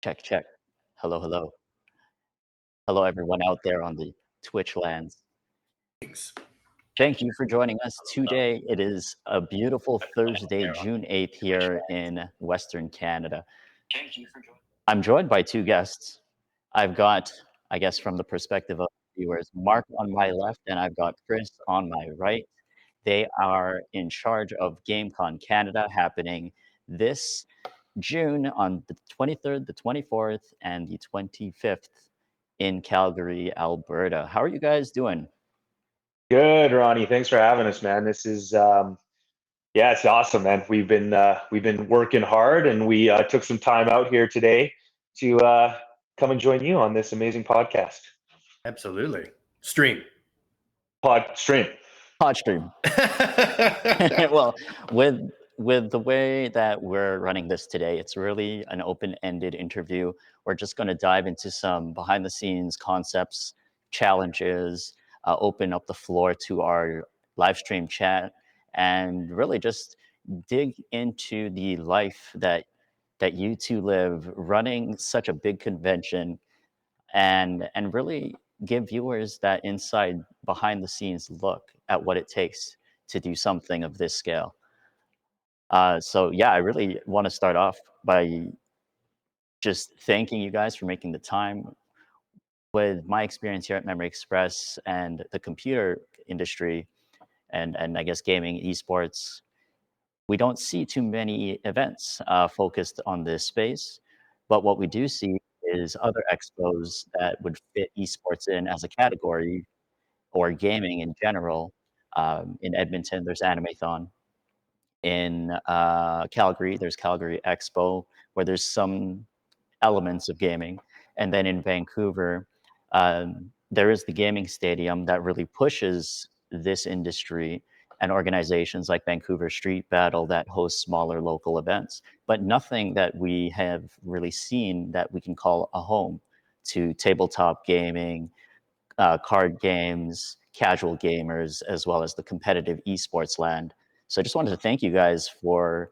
Check, check. Hello, hello. Hello, everyone out there on the Twitch lands. Thanks. Thank you for joining us today. It is a beautiful Thursday, June 8th here in Western Canada. I'm joined by two guests. I've got, I guess, from the perspective of viewers, Mark on my left, and I've got Chris on my right. They are in charge of GameCon Canada happening this June on the 23rd, the 24th, and the 25th in Calgary, Alberta. How are you guys doing? Good, Ronnie. Thanks for having us, man. This is yeah, it's awesome, man. We've been working hard, and we took some time out here today to come and join you on this amazing podcast. Absolutely. Stream. Pod stream. Podstream. Well, with the way that we're running this today, it's really an open-ended interview. We're just going to dive into some behind-the-scenes concepts, challenges, open up the floor to our live stream chat, and really just dig into the life that you two live running such a big convention, and really give viewers that inside behind the scenes look at what it takes to do something of this scale. So yeah, I really want to start off by just thanking you guys for making the time. With my experience here at Memory Express and the computer industry, and I guess gaming, esports, we don't see too many events focused on this space. But what we do see is other expos that would fit esports in as a category, or gaming in general. In Edmonton, there's Animathon. In Calgary, there's Calgary Expo, where there's some elements of gaming. And then in Vancouver, there is the gaming stadium that really pushes this industry, and organizations like Vancouver Street Battle that host smaller local events, but nothing that we have really seen that we can call a home to tabletop gaming, card games, casual gamers, as well as the competitive esports land. So I just wanted to thank you guys for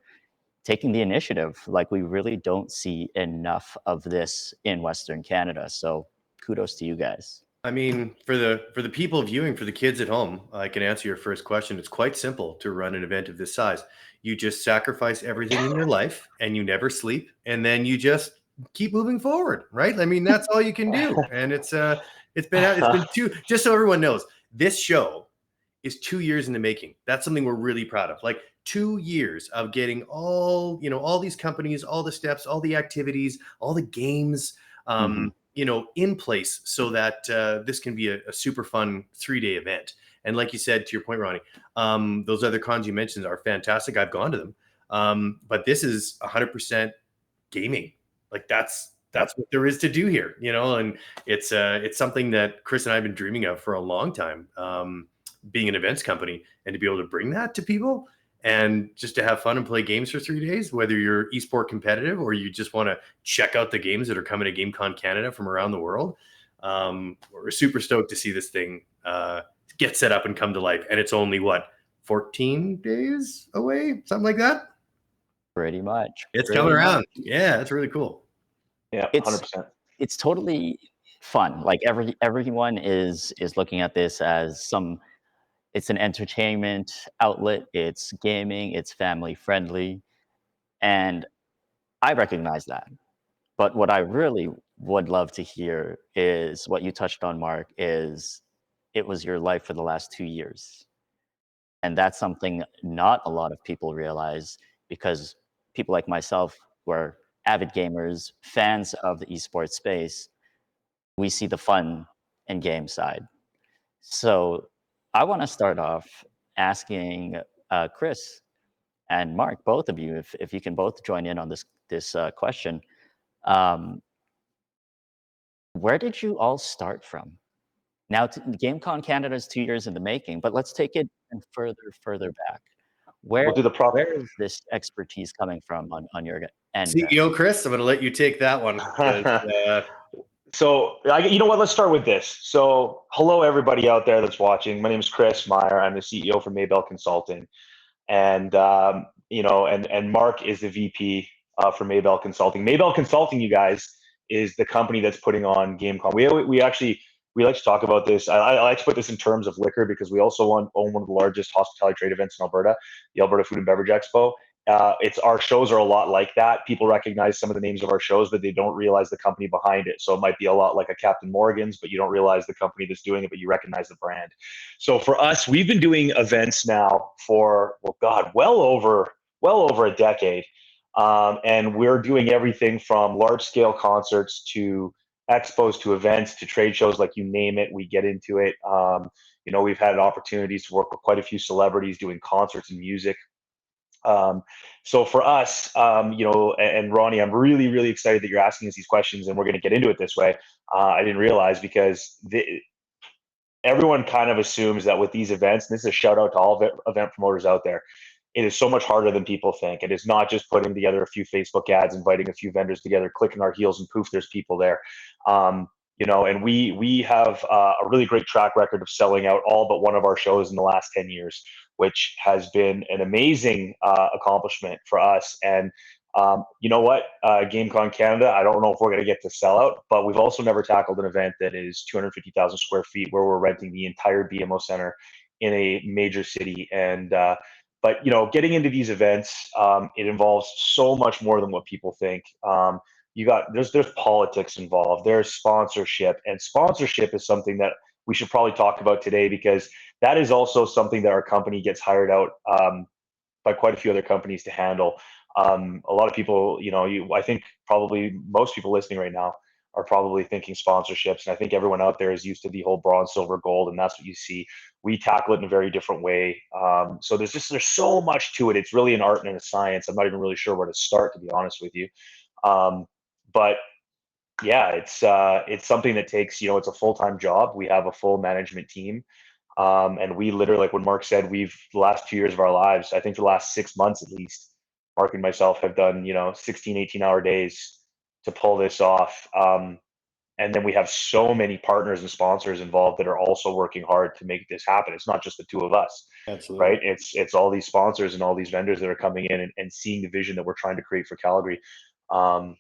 taking the initiative. Like, we really don't see enough of this in Western Canada. So kudos to you guys. I mean, for the people viewing, for the kids at home, I can answer your first question. It's quite simple to run an event of this size. You just sacrifice everything in your life, and you never sleep, and then you just keep moving forward, right? I mean, that's all you can do. And it's been two. Just so everyone knows, this show is 2 years in the making. That's something we're really proud of. Like 2 years of getting all these companies, all the steps, all the activities, all the games, in place so that this can be a super fun 3-day event. And like you said, to your point, Ronnie, those other cons you mentioned are fantastic. I've gone to them. But this is 100% gaming. Like that's what there is to do here, and it's something that Chris and I have been dreaming of for a long time. Being an events company, and to be able to bring that to people and just to have fun and play games for 3 days, whether you're esport competitive or you just want to check out the games that are coming to GameCon Canada from around the world. We're super stoked to see this thing get set up and come to life. And it's only 14 days away, something like that. Pretty much. It's coming around. Yeah, that's really cool. Yeah, 100%. It's totally fun. Like, everyone is looking at this as it's an entertainment outlet, it's gaming, it's family friendly, and I recognize that. But what I really would love to hear is what you touched on, Mark, is it was your life for the last 2 years. And that's something not a lot of people realize, because people like myself, who are avid gamers, fans of the esports space, we see the fun and game side. So I want to start off asking Chris and Mark, both of you, if you can both join in on this question. Um, where did you all start from? Now, GameCon Canada is 2 years in the making, but let's take it even further back. We'll do the Where is this expertise coming from on your end? CEO Chris, I'm going to let you take that one. So, you know what? Let's start with this. So, hello, everybody out there that's watching. My name is Chris Meyer. I'm the CEO for Maybell Consulting. And, and Mark is the VP for Maybell Consulting. Maybell Consulting, you guys, is the company that's putting on GameCon. We like to talk about this. I like to put this in terms of liquor because we also own one of the largest hospitality trade events in Alberta, the Alberta Food and Beverage Expo. It's our shows are a lot like that. People recognize some of the names of our shows, but they don't realize the company behind it. So it might be a lot like a Captain Morgan's, but you don't realize the company that's doing it, but you recognize the brand. So for us, we've been doing events now for, well over a decade. And we're doing everything from large scale concerts to expos to events to trade shows, like you name it, we get into it. We've had opportunities to work with quite a few celebrities doing concerts and music. So for us, and Ronnie, I'm really, really excited that you're asking us these questions, and we're going to get into it this way. I didn't realize because everyone kind of assumes that with these events, and this is a shout out to all event promoters out there, it is so much harder than people think. It is not just putting together a few Facebook ads, inviting a few vendors together, clicking our heels, and poof, there's people there. And we have a really great track record of selling out all but one of our shows in the last 10 years, which has been an amazing accomplishment for us. And you know what, GameCon Canada, I don't know if we're going to get to sell out, but we've also never tackled an event that is 250,000 square feet where we're renting the entire BMO Center in a major city. And but getting into these events, it involves so much more than what people think. There's politics involved, there's sponsorship, and sponsorship is something that we should probably talk about today, because that is also something that our company gets hired out by quite a few other companies to handle. A lot of people, I think probably most people listening right now are probably thinking sponsorships, and I think everyone out there is used to the whole bronze, silver, gold, and that's what you see. We tackle it in a very different way. So there's so much to it. It's really an art and a science. I'm not even really sure where to start, to be honest with you. But yeah, it's something that takes, it's a full-time job. We have a full management team. And we literally, like when Mark said, the last 2 years of our lives, I think for the last 6 months at least, Mark and myself have done, 16, 18-hour days to pull this off. And then we have so many partners and sponsors involved that are also working hard to make this happen. It's not just the two of us. Absolutely. Right? It's all these sponsors and all these vendors that are coming in and seeing the vision that we're trying to create for Calgary. So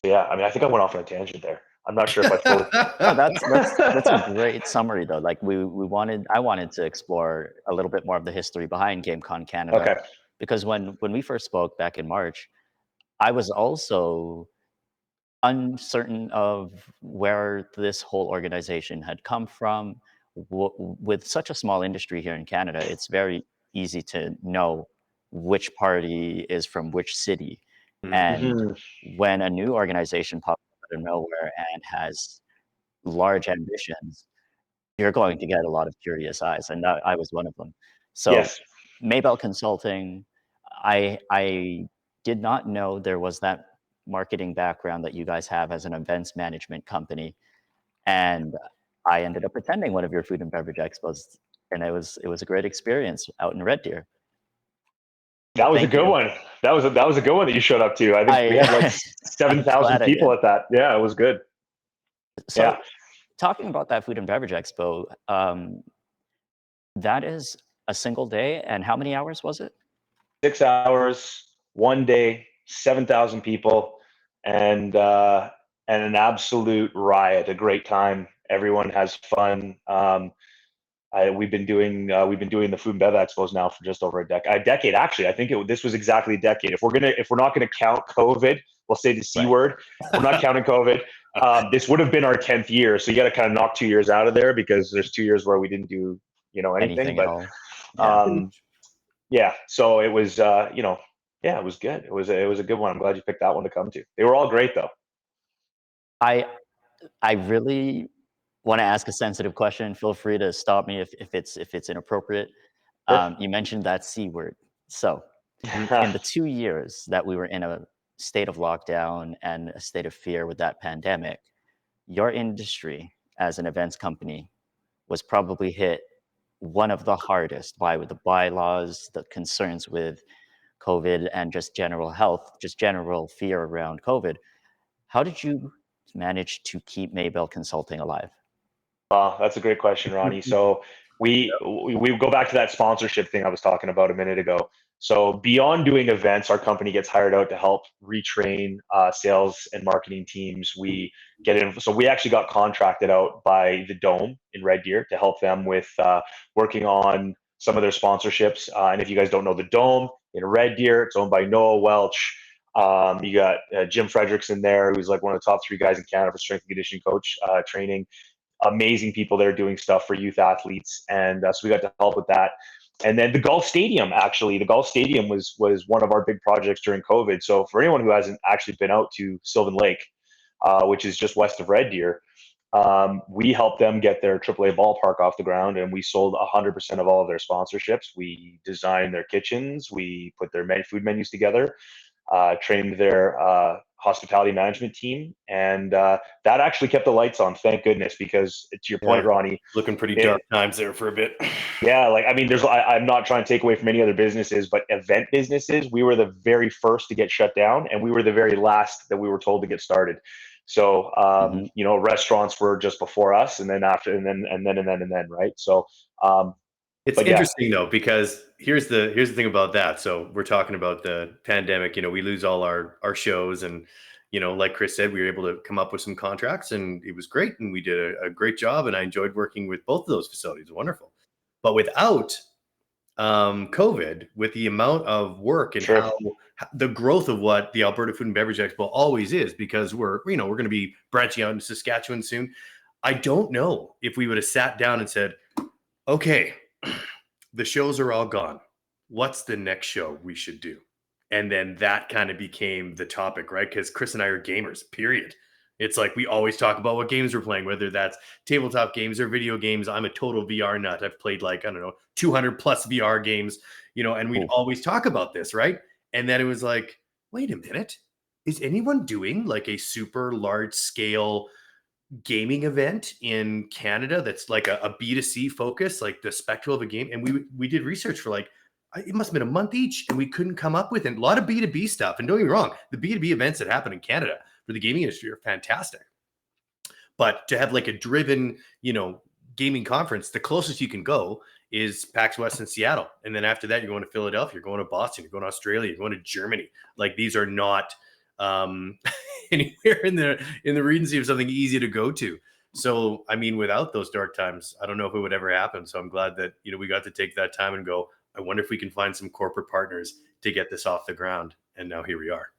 yeah, I mean, I think I went off on a tangent there. I'm not sure if I fully. No, that's a great summary though. Like I wanted to explore a little bit more of the history behind GameCon Canada. Okay. Because when we first spoke back in March, I was also uncertain of where this whole organization had come from. With such a small industry here in Canada, it's very easy to know which party is from which city. And when a new organization pops up out of nowhere and has large ambitions, you're going to get a lot of curious eyes, and I was one of them. So Yes. Maybell Consulting, I did not know there was that marketing background that you guys have as an events management company, and I ended up attending one of your food and beverage expos, and it was a great experience out in Red Deer. That was a Thank good you. one. That was a good one that you showed up to. I think we had like 7,000 people at that. Yeah, it was good. So, yeah. Talking about that food and beverage expo, that is a single day, and how many hours was it? 6 hours, one day, 7,000 people, and an absolute riot. A great time. Everyone has fun. We've been doing the food and bev expos now for just over a decade. Actually, I think this was exactly a decade. If we're not going to count COVID, we'll say the C word. We're not counting COVID. This would have been our 10th year. So you got to kind of knock 2 years out of there, because there's 2 years where we didn't do anything. But at all. yeah. So it was it was good. It was a good one. I'm glad you picked that one to come to. They were all great though. I really want to ask a sensitive question. Feel free to stop me if it's inappropriate. Sure. You mentioned that C word. So in the 2 years that we were in a state of lockdown and a state of fear with that pandemic, your industry as an events company was probably hit one of the hardest by the bylaws, the concerns with COVID, and just general health, just general fear around COVID. How did you manage to keep Maybell Consulting alive? That's a great question, Ronnie. So we go back to that sponsorship thing I was talking about a minute ago. So beyond doing events, our company gets hired out to help retrain sales and marketing teams. We get in. So we actually got contracted out by the Dome in Red Deer to help them with working on some of their sponsorships. And if you guys don't know the Dome in Red Deer, it's owned by Noah Welch. You got Jim Frederickson there, who's like one of the top 3 guys in Canada for strength and conditioning coach training. Amazing people there doing stuff for youth athletes, and so we got to help with that. And then the golf stadium, actually, the golf stadium was one of our big projects during COVID. So for anyone who hasn't actually been out to Sylvan Lake, which is just west of Red Deer, we helped them get their AAA ballpark off the ground, and we sold 100% of all of their sponsorships. We designed their kitchens, we put their food menus together, trained their hospitality management team, and that actually kept the lights on, thank goodness, because to your point, Ronnie, looking pretty dark times there for a bit. Yeah, like, I mean, I'm not trying to take away from any other businesses, but event businesses, we were the very first to get shut down, and we were the very last that we were told to get started. So, restaurants were just before us, and then after, and then, right? So, it's interesting though, because here's the thing about that. So we're talking about the pandemic. We lose all our shows, and like Chris said, we were able to come up with some contracts, and it was great, and we did a great job, and I enjoyed working with both of those facilities. Wonderful. But without COVID, with the amount of work and how the growth of what the Alberta Food and Beverage Expo always is, because we're going to be branching out in Saskatchewan soon. I don't know if we would have sat down and said, okay, the shows are all gone. What's the next show we should do? And then that kind of became the topic, right? Because Chris and I are gamers, period. It's like we always talk about what games we're playing, whether that's tabletop games or video games. I'm a total VR nut. I've played 200 plus VR games, and we'd always talk about this, right? And then it was like, wait a minute, is anyone doing like a super large scale gaming event in Canada that's like a B2C focus, like the spectral of a game? And we did research for it must have been a month each, and we couldn't come up with it. A lot of B2B stuff. And don't get me wrong, the B2B events that happen in Canada for the gaming industry are fantastic. But to have like a driven, gaming conference, the closest you can go is PAX West in Seattle. And then after that, you're going to Philadelphia, you're going to Boston, you're going to Australia, you're going to Germany. Like, these are not anywhere in the Regency of something easy to go to. So, I mean, without those dark times, I don't know if it would ever happen. So I'm glad that, we got to take that time and go, I wonder if we can find some corporate partners to get this off the ground. And now here we are.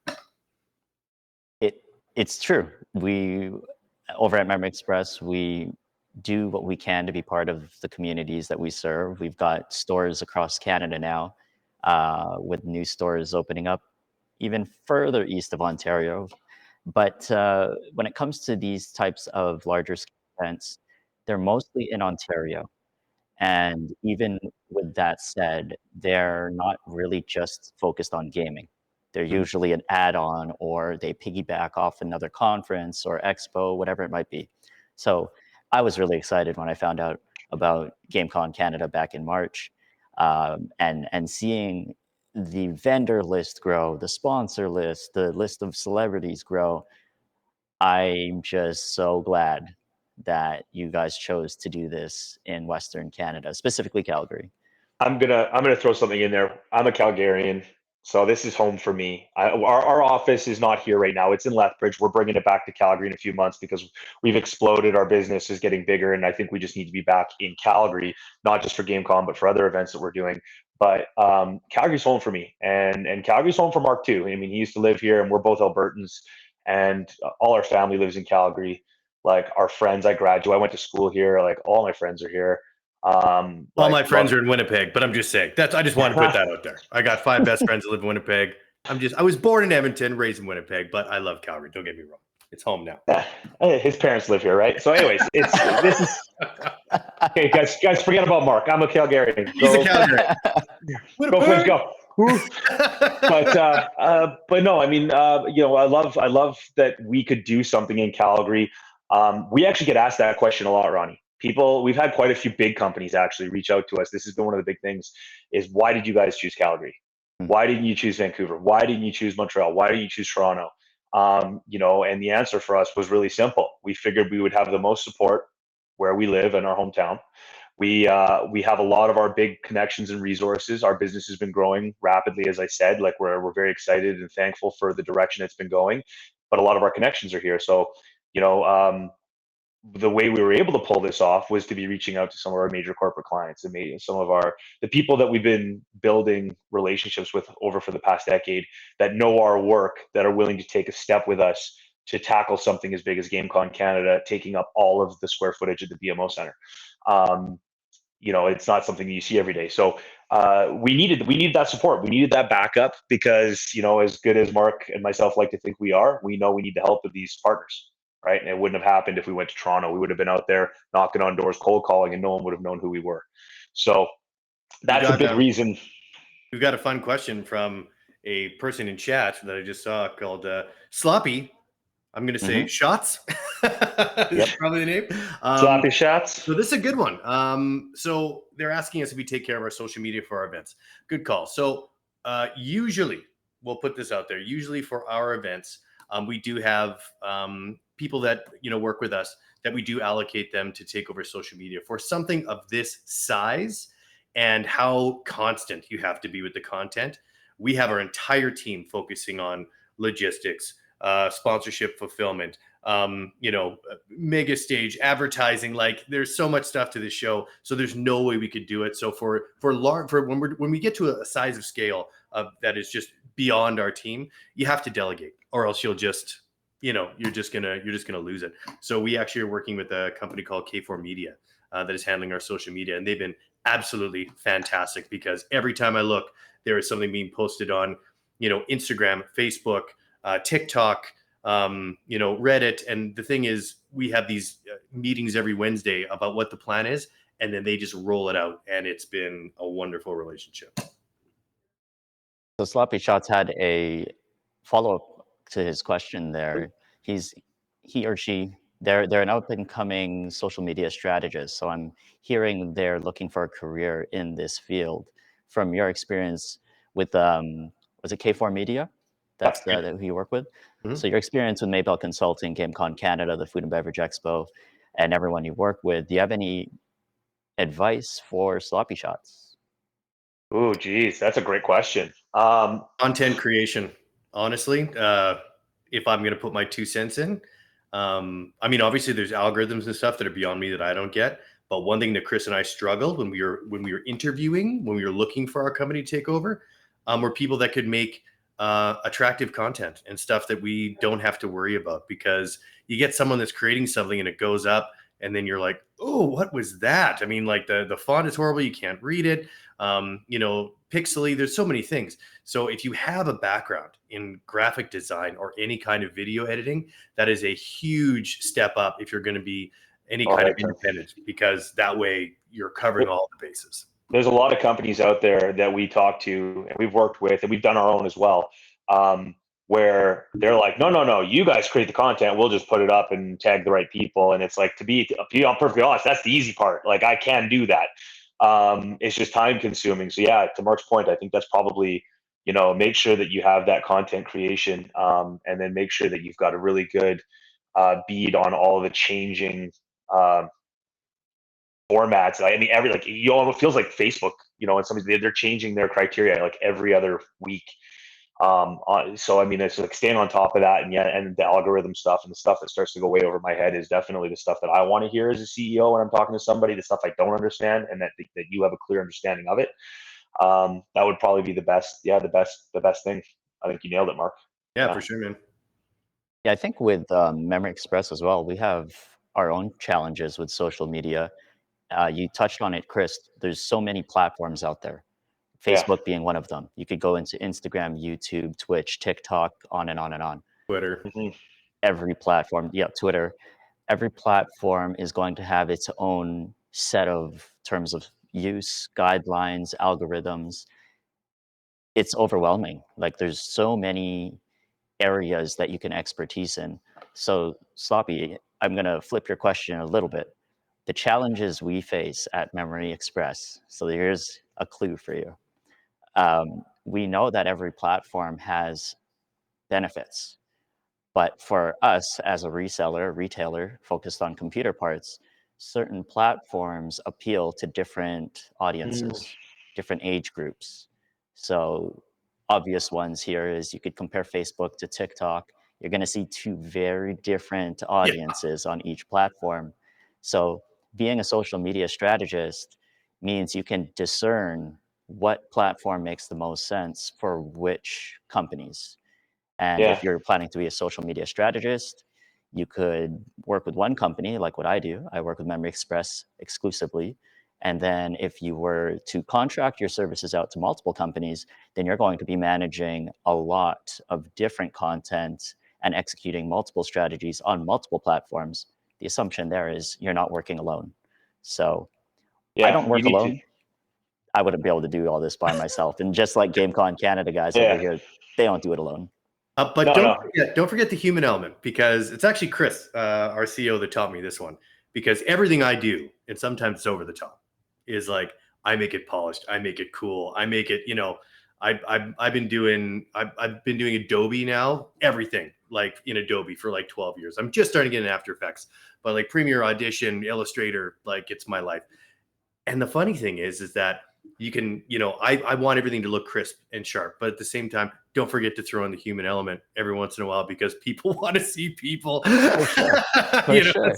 It's true. We, over at Memory Express, we do what we can to be part of the communities that we serve. We've got stores across Canada now, with new stores opening up even further east of Ontario. But when it comes to these types of larger scale events, they're mostly in Ontario. And even with that said, they're not really just focused on gaming. They're usually an add-on, or they piggyback off another conference or expo, whatever it might be. So I was really excited when I found out about GameCon Canada back in March, and seeing the vendor list grow, the sponsor list, the list of celebrities grow. I'm just so glad that you guys chose to do this in Western Canada, specifically Calgary. I'm gonna throw something in there. I'm a Calgarian, so this is home for me. Our office is not here right now. It's in Lethbridge. We're bringing it back to Calgary in a few months because we've exploded. Our business is getting bigger, and I think we just need to be back in Calgary, not just for GameCon, but for other events that we're doing. But Calgary's home for me, and Calgary's home for Mark too. I mean, he used to live here, and we're both Albertans, and all our family lives in Calgary. Like, our friends, I went to school here. Like, all my friends are here. All my friends are in Winnipeg, but I'm just saying I just want to put that out there. I got 5 best friends that live in Winnipeg. I was born in Edmonton, raised in Winnipeg, but I love Calgary. Don't get me wrong. It's home now. His parents live here, right? So anyways, okay, guys, forget about Mark. I'm a Calgarian. He's a Calgarian. Go Flames, go. But no, I mean, I love that we could do something in Calgary. We actually get asked that question a lot, Ronnie. We've had quite a few big companies actually reach out to us. This has been one of the big things, is why did you guys choose Calgary? Why didn't you choose Vancouver? Why didn't you choose Montreal? Why didn't you choose Toronto? And the answer for us was really simple. We figured we would have the most support where we live in our hometown. We have a lot of our big connections and resources. Our business has been growing rapidly, as I said. Like we're very excited and thankful for the direction it's been going, but a lot of our connections are here. So, you know, the way we were able to pull this off was to be reaching out to some of our major corporate clients and some of the people that we've been building relationships with over for the past decade, that know our work, that are willing to take a step with us to tackle something as big as GameCon Canada, taking up all of the square footage at the BMO Center. You know, it's not something you see every day. So we needed that support. We needed that backup because, you know, as good as Mark and myself like to think we are, we know we need the help of these partners, right? And it wouldn't have happened if we went to Toronto. We would have been out there knocking on doors, cold calling, and no one would have known who we were. So We've that's a got big reason. we've got a fun question from a person in chat that I just saw called Sloppy. I'm going to say Shots. Is probably the name. Sloppy Shots. So this is a good one. So they're asking us if we take care of our social media for our events. Good call. So usually, we'll put this out there. Usually for our events, we do have people that work with us that we do allocate them to take over social media for something of this size and how constant you have to be with the content. We have our entire team focusing on logistics, sponsorship fulfillment, mega stage advertising. Like there's so much stuff to this show, so there's no way we could do it. So for when we get to a size of scale that is just beyond our team, you have to delegate, or else you're just gonna lose it. So we actually are working with a company called K4 Media that is handling our social media, and they've been absolutely fantastic because every time I look, there is something being posted on Instagram, Facebook, TikTok, Reddit. And the thing is, we have these meetings every Wednesday about what the plan is, and then they just roll it out, and it's been a wonderful relationship. So Sloppy Shots had a follow-up to his question there. He or she, they're an up-and-coming social media strategist. So I'm hearing they're looking for a career in this field. From your experience with was it K4 Media? That's who you work with. So your experience with Maybell Consulting, GameCon Canada, the Food and Beverage Expo, and everyone you work with, do you have any advice for Sloppy Shots? Oh, geez, that's a great question. Content creation, honestly, if I'm going to put my 2 cents in, I mean, obviously there's algorithms and stuff that are beyond me that I don't get. But one thing that Chris and I struggled when we were interviewing, when we were looking for our company to take over, were people that could make attractive content and stuff that we don't have to worry about, because you get someone that's creating something and it goes up and then you're like, oh, what was that? I mean, like the font is horrible. You can't read it. Pixely, there's so many things. So if you have a background in graphic design or any kind of video editing, that is a huge step up if you're going to be any kind of independent, because that way you're covering all the bases. There's a lot of companies out there that we talk to and we've worked with, and we've done our own as well, where they're like, no, you guys create the content, we'll just put it up and tag the right people. And it's like, to be perfectly honest, that's the easy part. Like, I can do that. It's just time consuming. So yeah, to Mark's point, I think that's probably, make sure that you have that content creation, and then make sure that you've got a really good bead on all the changing formats. I mean, it feels like Facebook, and they're changing their criteria like every other week. So I mean, it's like staying on top of that, and the algorithm stuff and the stuff that starts to go way over my head is definitely the stuff that I want to hear as a CEO when I'm talking to somebody. The stuff I don't understand, and that you have a clear understanding of it. That would probably be the best. Yeah, the best thing. I think you nailed it, Mark. Yeah, for sure, man. Yeah, I think with Memory Express as well, we have our own challenges with social media. You touched on it, Chris. There's so many platforms out there, Facebook being one of them. You could go into Instagram, YouTube, Twitch, TikTok, on and on and on. Twitter. Every platform, Twitter. Every platform is going to have its own set of terms of use, guidelines, algorithms. It's overwhelming. Like, there's so many areas that you can expertise in. So, Sloppy, I'm going to flip your question a little bit. The challenges we face at Memory Express. So here's a clue for you. We know that every platform has benefits, but for us as a retailer focused on computer parts, certain platforms appeal to different Mm, audiences, different age groups. So, obvious ones here is you could compare Facebook to TikTok. You're going to see two very different Yeah. audiences on each platform. So, being a social media strategist means you can discern what platform makes the most sense for which companies. And yeah, if you're planning to be a social media strategist, you could work with one company, like what I do. I work with Memory Express exclusively. And then if you were to contract your services out to multiple companies, then you're going to be managing a lot of different content and executing multiple strategies on multiple platforms. The assumption there is you're not working alone. So I yeah. don't You work need to. alone. I wouldn't be able to do all this by myself. And just like GameCon Canada guys over Yeah. here, they don't do it alone. But No, no. don't forget the human element, because it's actually Chris, our CEO, that taught me this one. Because everything I do, and sometimes it's over the top, is like I make it polished, I make it cool, I make it. I've been doing Adobe now, everything like in Adobe for like 12 years. I'm just starting to get in After Effects, but like Premiere, Audition, Illustrator, like it's my life. And the funny thing is that you can, I want everything to look crisp and sharp, but at the same time, don't forget to throw in the human element every once in a while, because people want to see people. For sure. For you know, sure.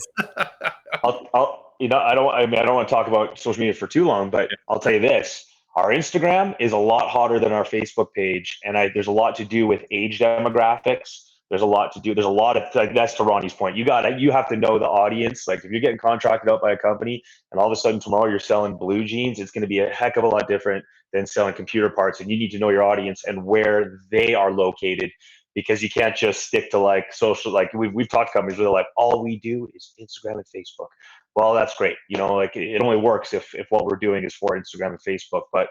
I mean, I don't want to talk about social media for too long, but I'll tell you this. Our Instagram is a lot hotter than our Facebook page. And there's a lot to do with age demographics. There's a lot to do. There's a lot of, like, that's to Ronnie's point. You have to know the audience. Like, if you're getting contracted out by a company and all of a sudden tomorrow you're selling blue jeans, it's going to be a heck of a lot different than selling computer parts. And you need to know your audience and where they are located, because you can't just stick to like social. Like we've talked to companies where they're like, all we do is Instagram and Facebook. Well, that's great. Like it only works if what we're doing is for Instagram and Facebook, but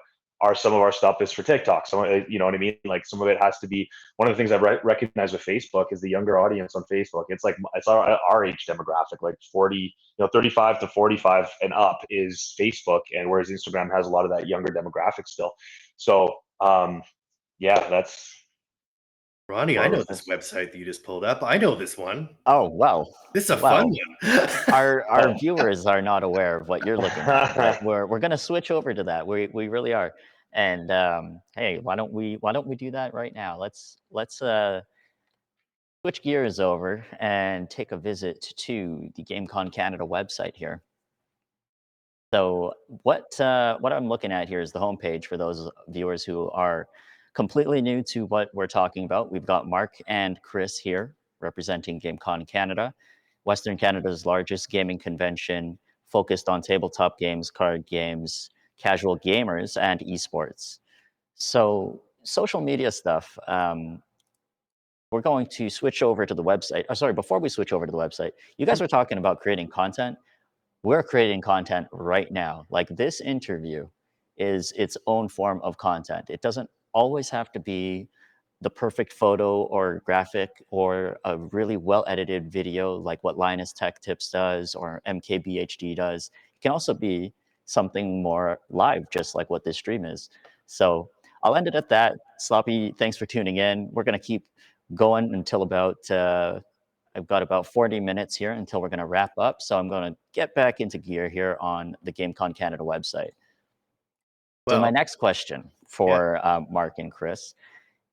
some of our stuff is for TikTok. You know what I mean? Like some of it has to be. One of the things I recognize with Facebook is the younger audience on Facebook. It's our age demographic, like 40, 35 to 45 and up is Facebook, and whereas Instagram has a lot of that younger demographic still. So yeah, that's Ronnie, one I of know those this things. website that you just pulled up. I know this one. Oh, well. This is a fun Well, one. our viewers are not aware of what you're looking at, but we're gonna switch over to that. We really are. And hey, why don't we do that right now? Let's switch gears over and take a visit to the GameCon Canada website here. So what I'm looking at here is the homepage for those viewers who are completely new to what we're talking about. We've got Mark and Chris here representing GameCon Canada, Western Canada's largest gaming convention focused on tabletop games, card games, casual gamers, and esports. So social media stuff. We're going to switch over to the website. Oh, sorry, before we switch over to the website, you guys were talking about creating content. We're creating content right now. Like this interview is its own form of content. It doesn't always have to be the perfect photo or graphic or a really well edited video like what Linus Tech Tips does or MKBHD does. It can also be something more live, just like what this stream is. So I'll end it at that. Sloppy, thanks for tuning in. We're going to keep going until about I've got about 40 minutes here until we're going to wrap up. So I'm going to get back into gear here on the GameCon Canada website. So my Well, next question yeah. for Mark and Chris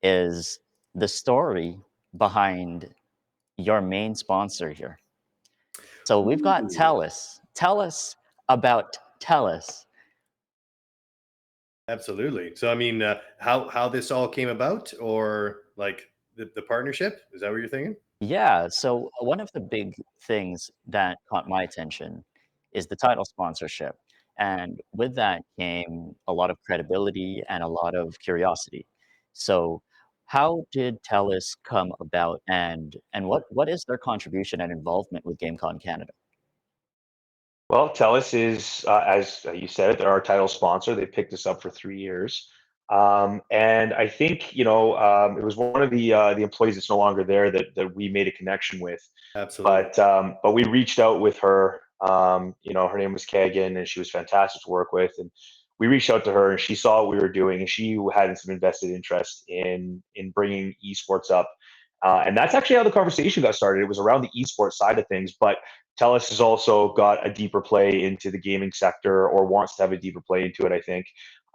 is the story behind your main sponsor here. So we've got Ooh, TELUS. Tell us about TELUS. absolutely. So, I mean, how this all came about, or like the partnership? Is that what you're thinking? Yeah, so one of the big things that caught my attention is the title sponsorship. And with that came a lot of credibility and a lot of curiosity. So how did TELUS come about and what is their contribution and involvement with GameCon Canada? Well, TELUS is, as you said, they're our title sponsor. They picked us up for 3 years. And I think, it was one of the employees that's no longer there that we made a connection with. Absolutely. But we reached out with her. Her name was Kagan, and she was fantastic to work with. And we reached out to her, and she saw what we were doing, and she had some invested interest in bringing esports up And that's actually how the conversation got started. It was around the esports side of things, but TELUS has also got a deeper play into the gaming sector, or wants to have a deeper play into it, I think.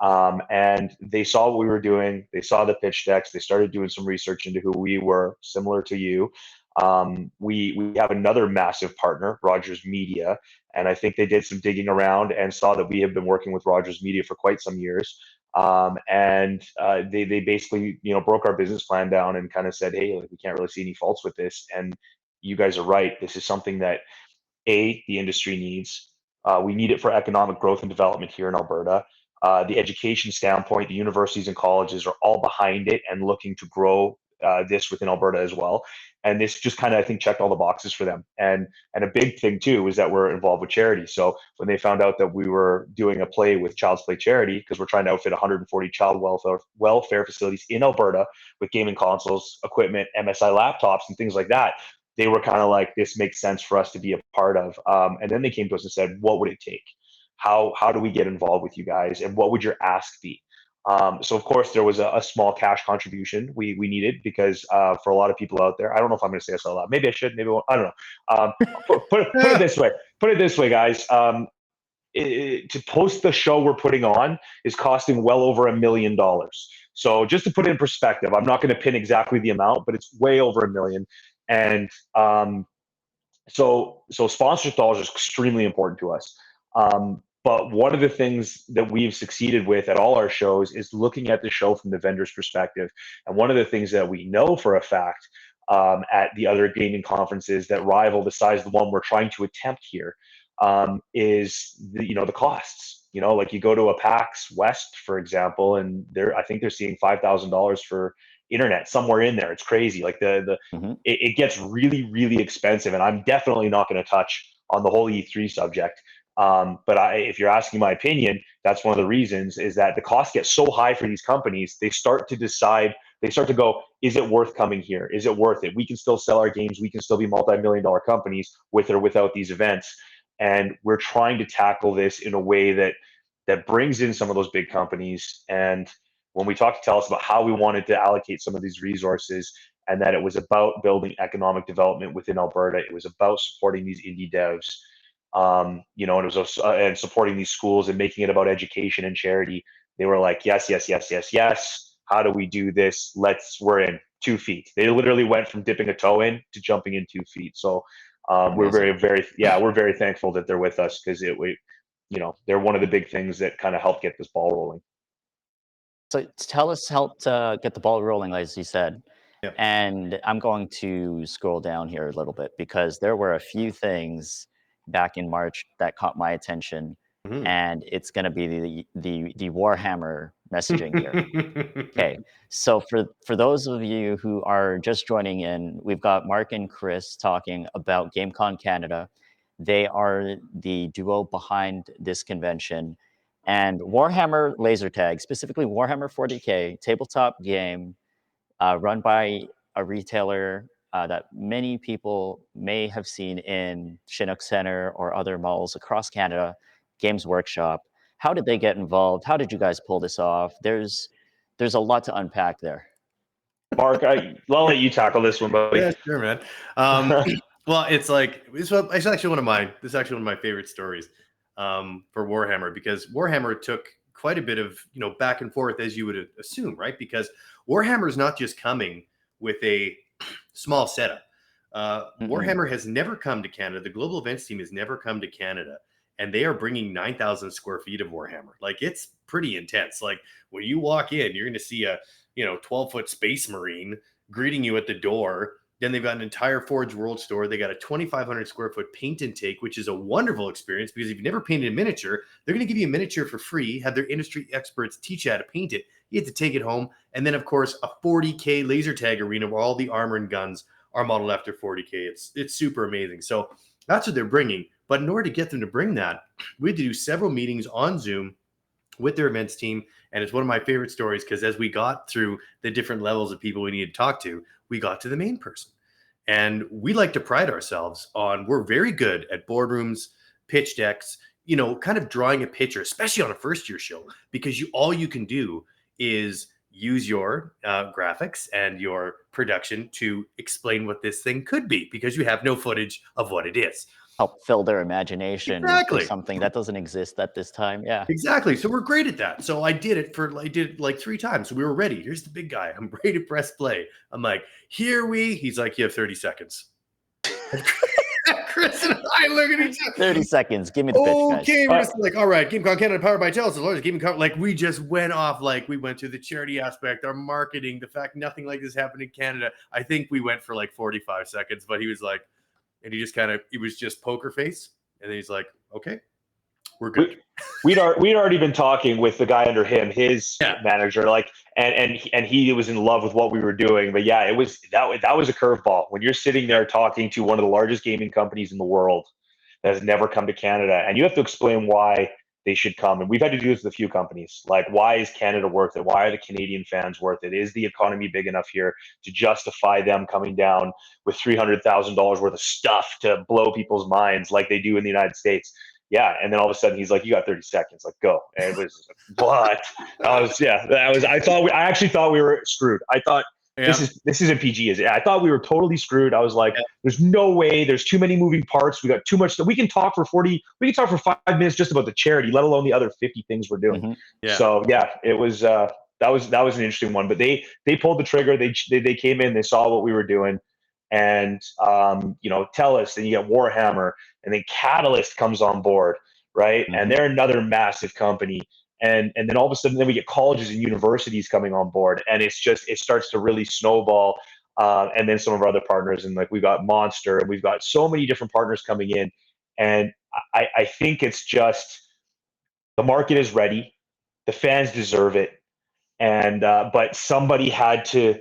And they saw what we were doing. They saw the pitch decks. They started doing some research into who we were, similar to you. We have another massive partner, Rogers Media, and I think they did some digging around and saw that we have been working with Rogers Media for quite some years. They basically, broke our business plan down and kind of said, hey, like, we can't really see any faults with this. And you guys are right. This is something that the industry needs. We need it for economic growth and development here in Alberta. The education standpoint, the universities and colleges are all behind it and looking to grow this within Alberta as well. And this just kind of, I think, checked all the boxes for them. And a big thing too is that we're involved with charity. So when they found out that we were doing a play with Child's Play Charity, because we're trying to outfit 140 child welfare facilities in Alberta with gaming consoles, equipment, MSI laptops, and things like that, they were kind of like, this makes sense for us to be a part of. And then they came to us and said, what would it take? How do we get involved with you guys? And what would your ask be? So of course there was a small cash contribution we needed, because for a lot of people out there, I don't know if I'm going to say this out loud. Maybe I should. Maybe I won't. I don't know. Put it this way. Put it this way, guys. To post the show we're putting on is costing well over $1 million. So just to put it in perspective, I'm not going to pin exactly the amount, but it's way over $1 million. And so sponsorship dollars is extremely important to us. But one of the things that we've succeeded with at all our shows is looking at the show from the vendor's perspective. And one of the things that we know for a fact at the other gaming conferences that rival the size of the one we're trying to attempt here is the costs. Like you go to a PAX West, for example, and I think they're seeing $5,000 for internet somewhere in there. It's crazy. Like it gets really, really expensive, and I'm definitely not going to touch on the whole E3 subject. But if you're asking my opinion, that's one of the reasons, is that the cost gets so high for these companies. They start to go, is it worth coming here? Is it worth it? We can still sell our games. We can still be multi-million-dollar companies with or without these events. And we're trying to tackle this in a way that brings in some of those big companies. And when we talked to TELUS about how we wanted to allocate some of these resources, and that it was about building economic development within Alberta, it was about supporting these indie devs, and it was and supporting these schools and making it about education and charity. They were like, yes, yes, yes, yes, yes. How do we do this? We're in 2 feet. They literally went from dipping a toe in to jumping in 2 feet. So we're we're very thankful that they're with us, because they're one of the big things that kind of helped get this ball rolling. So TELUS helped get the ball rolling, as you said. Yep. And I'm going to scroll down here a little bit, because there were a few things back in March that caught my attention, and it's going to be the Warhammer messaging here. Okay, so for those of you who are just joining in, we've got Mark and Chris talking about GameCon Canada. They are the duo behind this convention. And Warhammer Laser Tag, specifically Warhammer 40K, tabletop game run by a retailer that many people may have seen in Chinook Center or other malls across Canada, Games Workshop. How did they get involved? How did you guys pull this off? There's a lot to unpack there. Mark, I'll let you tackle this one, buddy. Yeah, sure, man. Well, it's actually one of my favorite stories for Warhammer, because Warhammer took quite a bit of back and forth, as you would assume, right? Because Warhammer is not just coming with a small setup. Warhammer has never come to Canada. The global events team has never come to Canada, and they are bringing 9,000 square feet of Warhammer. Like, it's pretty intense. Like, when you walk in, you're going to see a 12-foot Space Marine greeting you at the door. Then they've got an entire Forge World store. They got a 2,500 square foot paint and take, which is a wonderful experience, because if you've never painted a miniature, they're going to give you a miniature for free, have their industry experts teach you how to paint it. You have to take it home. And then, of course, a 40K laser tag arena where all the armor and guns are modeled after 40K. It's super amazing. So that's what they're bringing. But in order to get them to bring that, we had to do several meetings on Zoom with their events team. And it's one of my favorite stories, because as we got through the different levels of people we needed to talk to, we got to the main person. And we like to pride ourselves on, we're very good at boardrooms, pitch decks, kind of drawing a picture, especially on a first year show, because all you can do is use your graphics and your production to explain what this thing could be, because you have no footage of what it is. Help fill their imagination for Exactly. something that doesn't exist at this time. Yeah. Exactly. So we're great at that. So I did it like 3 times. So we were ready. Here's the big guy. I'm ready to press play. I'm like, he's like, you have 30 seconds. Chris and I look at each other. 30 seconds. Give me the pitch, guys. Okay, we're just like, all right, GameCon Canada, powered by Telus, the largest gaming company. Like, we just went off. Like, we went to the charity aspect, our marketing, the fact nothing like this happened in Canada. I think we went for like 45 seconds, but he was like, and he was just poker face, and then he's like, okay, we're good. We'd already been talking with the guy under him, his manager, like, and he was in love with what we were doing. But yeah, that was a curveball when you're sitting there talking to one of the largest gaming companies in the world that has never come to Canada, and you have to explain why they should come. And we've had to do this with a few companies. Like, why is Canada worth it? Why are the Canadian fans worth it? Is the economy big enough here to justify them coming down with $300,000 worth of stuff to blow people's minds like they do in the United States? Yeah, and then all of a sudden he's like, "You got 30 seconds, like go." And it was what? I actually thought we were screwed. I thought this isn't PG, is it? I thought we were totally screwed. I was like, "There's no way. There's too many moving parts. We got too much. We can talk for 5 minutes just about the charity, let alone the other 50 things we're doing." Mm-hmm. Yeah. So yeah, it was that was an interesting one. But they pulled the trigger. They came in. They saw what we were doing. And Telus, then you get Warhammer, and then Catalyst comes on board, right? Mm-hmm. And they're another massive company. And then all of a sudden, then we get colleges and universities coming on board, and it starts to really snowball. And then some of our other partners, and like we've got Monster, and we've got so many different partners coming in. And I think it's just the market is ready, the fans deserve it, and but somebody had to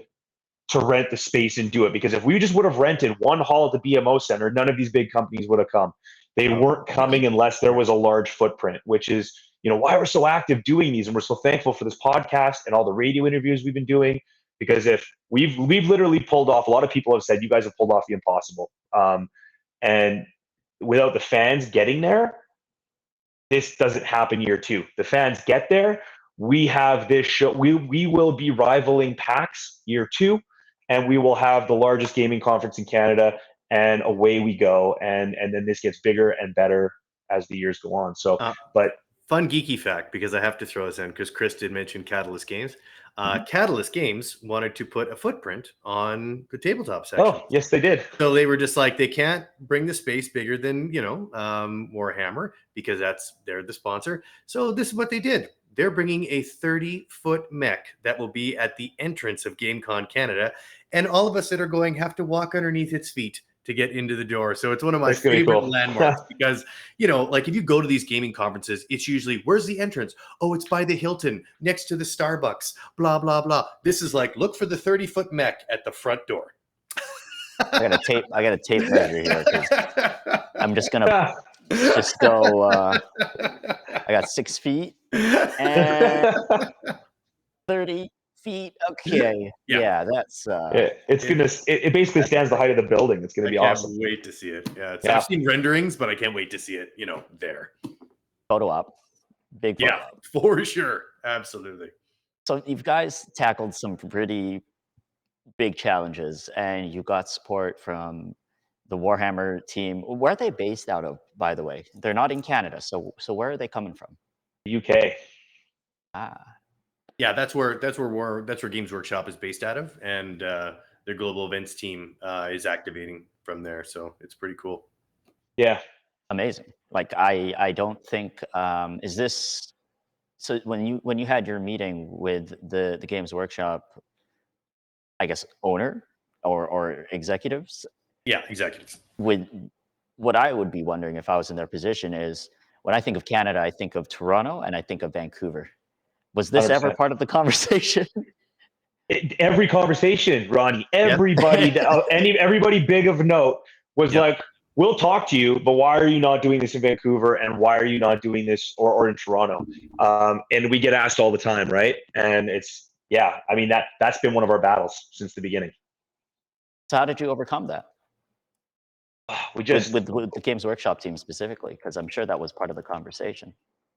rent the space and do it, because if we just would have rented one hall at the BMO Center, none of these big companies would have come. They weren't coming unless there was a large footprint, which is why we're so active doing these, and we're so thankful for this podcast and all the radio interviews we've been doing, because if we've literally pulled off, a lot of people have said you guys have pulled off the impossible, and without the fans getting there, this doesn't happen year 2. The fans get there, we have this show, we will be rivaling PAX year 2, and we will have the largest gaming conference in Canada, and away we go. And then this gets bigger and better as the years go on. So, but fun geeky fact, because I have to throw this in, because Chris did mention Catalyst Games. Catalyst Games wanted to put a footprint on the tabletop section. Oh, yes, they did. So they were just like, they can't bring the space bigger than, Warhammer, because they're the sponsor. So this is what they did. They're bringing a 30-foot mech that will be at the entrance of GameCon Canada, and all of us that are going have to walk underneath its feet to get into the door. So it's one of my favorite landmarks, because, like if you go to these gaming conferences, it's usually, where's the entrance? Oh, it's by the Hilton next to the Starbucks, blah, blah, blah. This is like, look for the 30-foot mech at the front door. I got a tape measure here, because I'm just going to just go, I got 6 feet and 30 feet. Okay. Yeah, that's it basically stands the height of the building. It's gonna be awesome. I can't wait to see it. I've seen renderings, but I can't wait to see it, there. Photo op. Big photo op. For sure. Absolutely. So you guys tackled some pretty big challenges, and you got support from the Warhammer team. Where are they based out of, by the way? They're not in Canada, so where are they coming from? UK. Yeah, that's where Games Workshop is based out of, and their global events team is activating from there. So it's pretty cool. Yeah, amazing. Like I don't think is this so when you had your meeting with the Games Workshop, I guess owner or executives. Yeah, executives. With what I would be wondering if I was in their position is, when I think of Canada, I think of Toronto and I think of Vancouver. Was this 100%. ever part of the conversation? Every conversation, Ronnie, everybody, everybody big of note was like, we'll talk to you, but why are you not doing this in Vancouver? And why are you not doing this or in Toronto? And we get asked all the time, right? And it's, I mean, that's been one of our battles since the beginning. So how did you overcome that? We just with the Games Workshop team specifically, because I'm sure that was part of the conversation.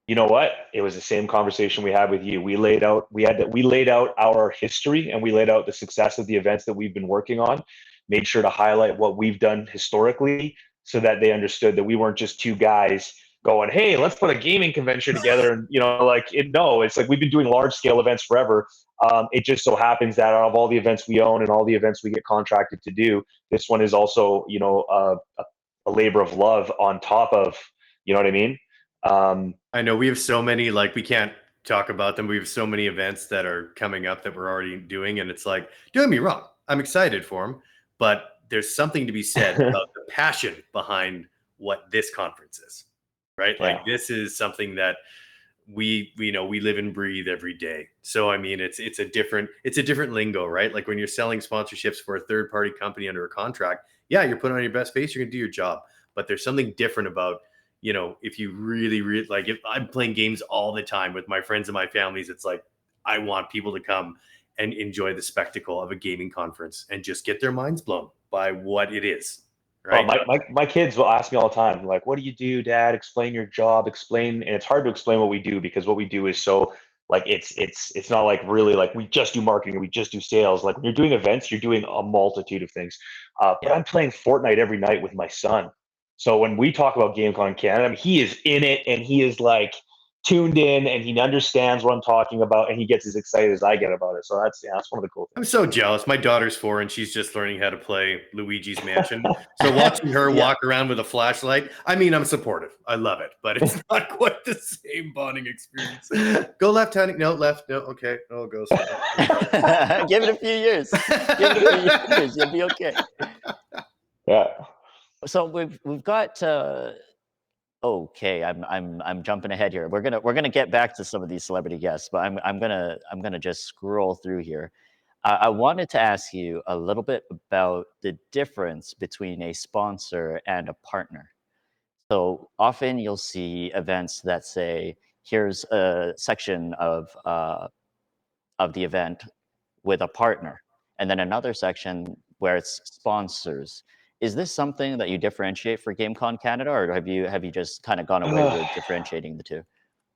You know what? It was the same conversation we had with you. We laid out our history, and we laid out the success of the events that we've been working on, made sure to highlight what we've done historically so that they understood that we weren't just two guys going, "Hey, let's put a gaming convention together." And no, it's like we've been doing large scale events forever. It just so happens that out of all the events we own and all the events we get contracted to do, this one is also, a labor of love on top of, you know what I mean? I know we have so many, like, we can't talk about them. We have so many events that are coming up that we're already doing. And it's like, don't get me wrong, I'm excited for them, but there's something to be said about the passion behind what this conference is, right? Yeah. Like, this is something that we live and breathe every day. So I mean, it's a different lingo, right? Like when you're selling sponsorships for a third party company under a contract, yeah, you're putting on your best face, you're gonna do your job. But there's something different about, if you really like, if I'm playing games all the time with my friends and my families, it's like I want people to come and enjoy the spectacle of a gaming conference and just get their minds blown by what it is, Oh, right? my kids will ask me all the time, like, "What do you do, Dad? Explain your job. Explain." And it's hard to explain what we do because what we do is so like it's not like really like we just do marketing or we just do sales. Like when you're doing events, you're doing a multitude of things. But Yeah. I'm playing Fortnite every night with my son. So when we talk about GameCon Canada, I mean, he is in it and he is like tuned in and he understands what I'm talking about and he gets as excited as I get about it. So that's one of the cool I'm things. so jealous. My daughter's 4 and she's just learning how to play Luigi's Mansion. So watching her Yeah. walk around with a flashlight, I mean, I'm supportive. I love it, but it's not quite the same bonding experience. Go left, honey. No, left. No, okay. No, go. Give it a few years. Give it a few years. You'll be okay. Yeah. So we've got okay, I'm jumping ahead here. We're gonna get back to some of these celebrity guests, but I'm gonna just scroll through here. I wanted to ask you a little bit about the difference between a sponsor and a partner. So often you'll see events that say, "Here's a section of the event with a partner," and then another section where it's sponsors. Is this something that you differentiate for GameCon Canada, or have you just kind of gone away with differentiating the two?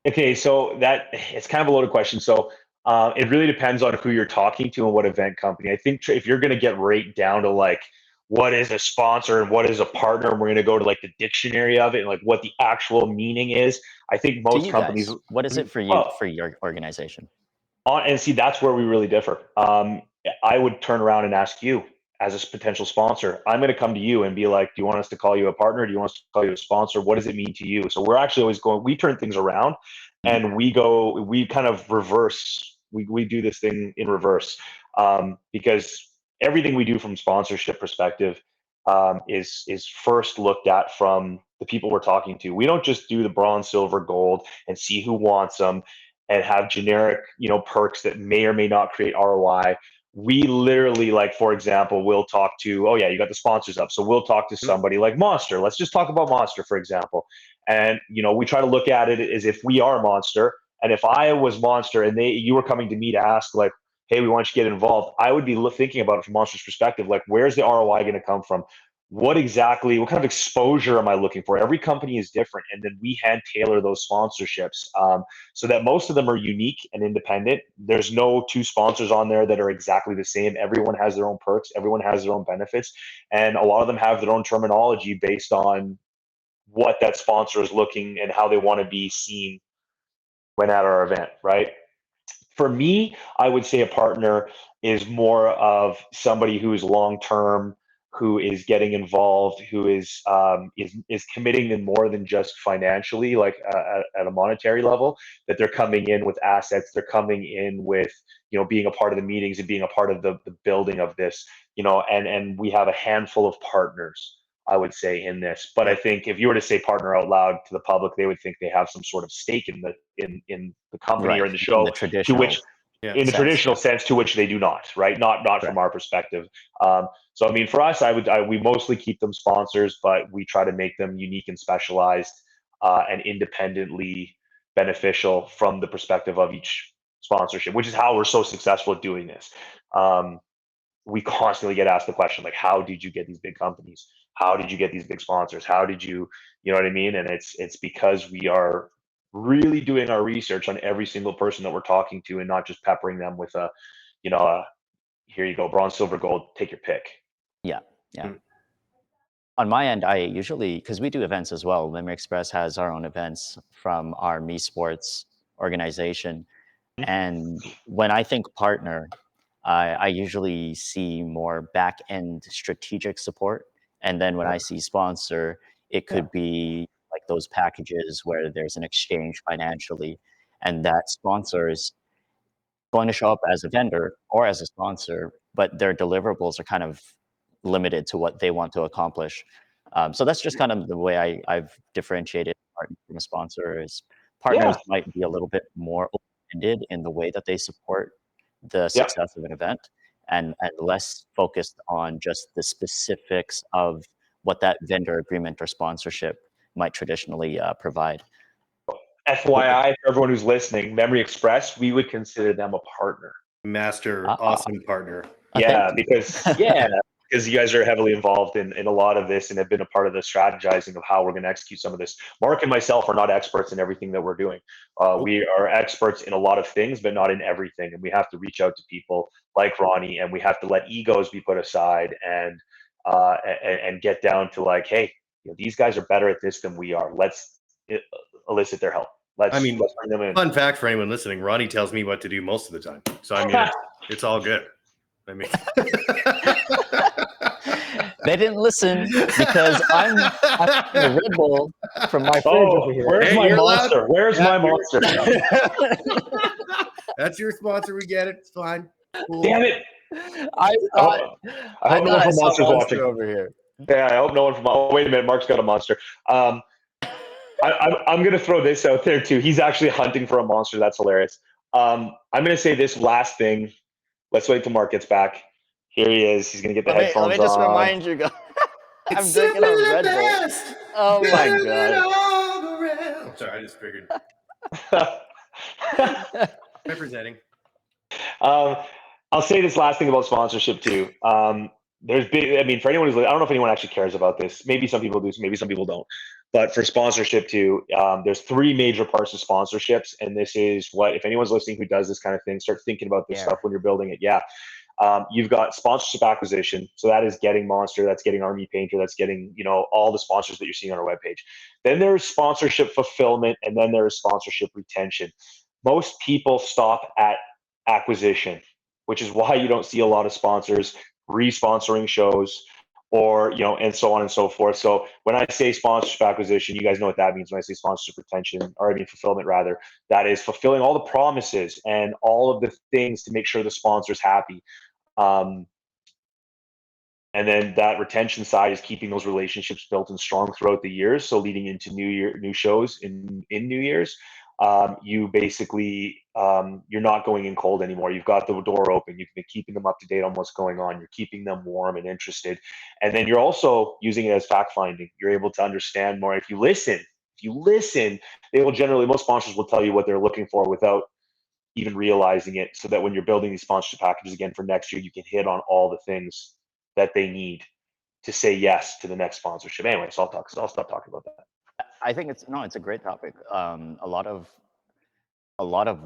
Okay, so that it's kind of a loaded question. So it really depends on who you're talking to and what event company. I think if you're going to get right down to like what is a sponsor and what is a partner, and we're going to go to like the dictionary of it and like what the actual meaning is. I think To most you companies, guys, what is it for you well, for your organization? and see, that's where we really differ. I would turn around and ask you as a potential sponsor. I'm going to come to you and be like, "Do you want us to call you a partner? Do you want us to call you a sponsor? What does it mean to you?" So we're actually always going. We turn things around, Mhm. and we go. We kind of reverse. We do this thing in reverse because everything we do from sponsorship perspective is first looked at from the people we're talking to. We don't just do the bronze, silver, gold, and see who wants them and have generic, perks that may or may not create ROI. We literally, like, for example, we'll talk to, oh yeah, you got the sponsors up. So we'll talk to somebody like Monster. Let's just talk about Monster, for example. And, we try to look at it as if we are Monster. And if I was Monster and you were coming to me to ask, like, hey, we want you to get involved, I would be thinking about it from Monster's perspective. Like, where's the ROI going to come from? What kind of exposure am I looking for? Every company is different. And then we hand tailor those sponsorships. So that most of them are unique and independent. There's no two sponsors on there that are exactly the same. Everyone has their own perks, everyone has their own benefits, and a lot of them have their own terminology based on what that sponsor is looking and how they want to be seen when at our event, right? For me, I would say a partner is more of somebody who is long term, who is getting involved, who is committing in more than just financially, like at a monetary level. That they're coming in with assets, they're coming in with being a part of the meetings and being a part of the building of this. And we have a handful of partners. I would say in this, but I Yep. think if you were to say partner out loud to the public, they would think they have some sort of stake in the company or Right, in the in the show to which traditional Yeah. in the sense, traditional yeah. sense to which they do not, right? Not from Correct. our perspective. So I mean, for us, we mostly keep them sponsors, but we try to make them unique and specialized and independently beneficial from the perspective of each sponsorship, which is how we're so successful at doing this. Um, we constantly get asked the question like, how did you get these big companies? How did you get these big sponsors? How did you, you know what I mean? And it's because we are really doing our research on every single person that we're talking to, and not just peppering them with a, here you go, bronze, silver, gold, take your pick. Yeah, yeah. Mm. On my end, I usually, because we do events as well, Memory Express has our own events from our Me Sports organization. And when I think partner, I usually see more back end strategic support. And then when I see sponsor, it Yeah. could be like those packages where there's an exchange financially, and that sponsor is going to show up as a vendor or as a sponsor, but their deliverables are kind of limited to what they want to accomplish. So that's just kind of the way I've differentiated partner from a sponsor. Is Yeah. partners might be a little bit more open-ended in the way that they support the Yeah. success of an event, and less focused on just the specifics of what that vendor agreement or sponsorship might traditionally provide. FYI, for everyone who's listening, Memory Express, we would consider them a partner. Master, Ah, awesome partner. thank Yeah, you. because you guys are heavily involved in a lot of this and have been a part of the strategizing of how we're going to execute some of this. Mark and myself are not experts in everything that we're doing. We are experts in a lot of things, but not in everything. And we have to reach out to people like Ronnie, and we have to let egos be put aside and get down to like, hey, these guys are better at this than we are. Let's elicit their help. I mean, Let's bring them in. fun fact for anyone listening, Ronnie tells me what to do most of the time. So, I mean, it's all good. I mean, They didn't listen because I'm the Red Bull from my fridge over here. Where's Hey, my you're allowed. monster? Where's my monster? That's your sponsor. We get it. It's fine. Cool. Damn it! I I hope no one from saw Monster's Monster watching. over here. Yeah, I hope no one from. Oh, wait a minute, Mark's got a monster. I'm going to throw this out there too. He's actually hunting for a monster. That's hilarious. I'm going to say this last thing. Let's wait till Mark gets back. Here he is. He's going to get the Let headphones me just on. remind you guys. I'm It's drinking a simply the Red Bull. best. Oh my Better than god. all the rest. Sorry, I just figured. Representing. I'll say this last thing about sponsorship too. There's big. I mean, for anyone who's, I don't know if anyone actually cares about this. Maybe some people do. Maybe some people don't. But for sponsorship too, there's three major parts of sponsorships, and this is what, if anyone's listening who does this kind of thing, start thinking about this stuff when you're building it. Yeah. You've got sponsorship acquisition. So that is getting Monster, that's getting Army Painter, that's getting, all the sponsors that you're seeing on our webpage. Then there's sponsorship fulfillment, and then there's sponsorship retention. Most people stop at acquisition, which is why you don't see a lot of sponsors re-sponsoring shows or, and so on and so forth. So when I say sponsorship acquisition, you guys know what that means. When I say sponsorship retention, or I mean fulfillment rather, that is fulfilling all the promises and all of the things to make sure the sponsor's happy. And then that retention side is keeping those relationships built and strong throughout the years. So leading into new shows in New Year's, you basically, you're not going in cold anymore. You've got the door open. You've been keeping them up to date on what's going on. You're keeping them warm and interested. And then you're also using it as fact finding. You're able to understand more. If you listen, they will generally, most sponsors will tell you what they're looking for without even realizing it, so that when you're building these sponsorship packages again for next year, you can hit on all the things that they need to say yes to the next sponsorship. Anyway, so I'll stop talking about that. I think it's a great topic. A lot of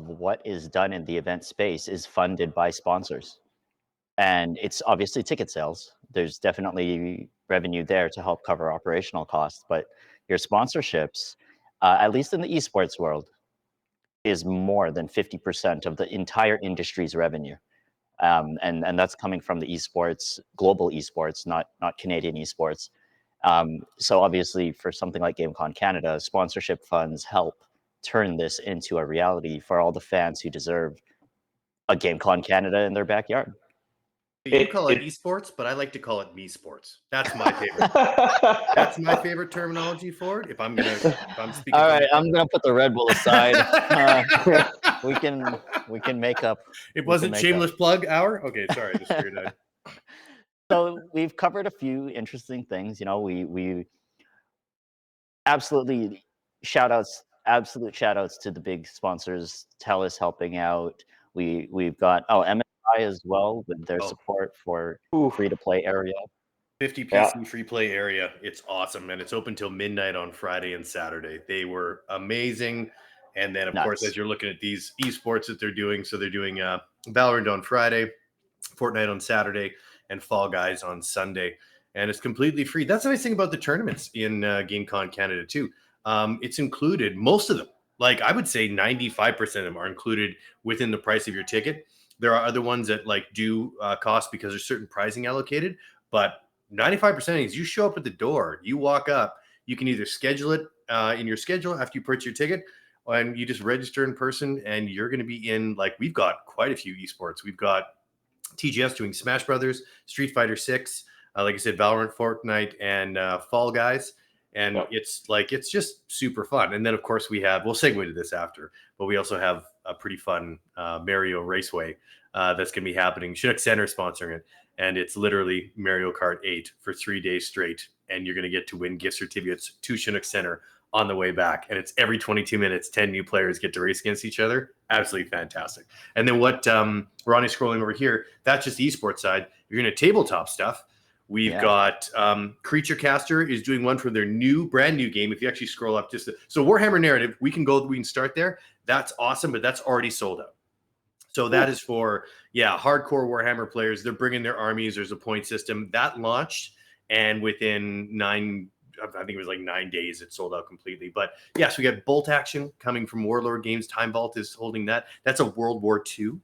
what is done in the event space is funded by sponsors, and it's obviously ticket sales. There's definitely revenue there to help cover operational costs, but your sponsorships, at least in the esports world, is more than 50% of the entire industry's revenue. And that's coming from the esports, global esports, not Canadian esports. So obviously, for something like GameCon Canada, sponsorship funds help turn this into a reality for all the fans who deserve a GameCon Canada in their backyard. You call it esports, but I like to call it me sports. That's my favorite. That's my favorite terminology for it. If I'm speaking. All right, I'm gonna put the Red Bull aside. We can make up. It wasn't shameless plug hour. Okay, sorry, I just figured out. So we've covered a few interesting things. We absolutely absolute shout outs to the big sponsors, TELUS helping out. We've got MSI as well with their support for free to play area. 50 PC free play area. It's awesome, and it's open till midnight on Friday and Saturday. They were amazing. And then, of course, Nuts. as you're looking at these esports that they're doing, so they're doing Valorant on Friday, Fortnite on Saturday, and Fall Guys on Sunday. And it's completely free. That's the nice thing about the tournaments in GameCon Canada, too. It's included, most of them. Like, I would say 95% of them are included within the price of your ticket. There are other ones that like do cost because there's certain pricing allocated, but 95% of these, you show up at the door, you walk up, you can either schedule it in your schedule after you purchase your ticket, and you just register in person, and you're going to be in, like, we've got quite a few esports. We've got TGS doing Smash Brothers, Street Fighter 6, like I said, Valorant, Fortnite, and Fall Guys. And it's just super fun. And then, of course, we'll segue to this after, but we also have a pretty fun Mario Raceway that's going to be happening. Chinook Center sponsoring it. And it's literally Mario Kart 8 for 3 days straight. And you're going to get to win gift certificates to Chinook Center on the way back. And it's every 22 minutes, 10 new players get to race against each other. Absolutely fantastic. And then what Ronnie's scrolling over here, that's just the esports side. You're going to tabletop stuff. We've got Creature Caster is doing one for their brand new game. If you actually scroll up so Warhammer Narrative, we can start there. That's awesome, but that's already sold out. So that is for, hardcore Warhammer players. They're bringing their armies. There's a point system that launched, and within 9 days, it sold out completely. But yes, we got Bolt Action coming from Warlord Games. Time Vault is holding that. That's a World War II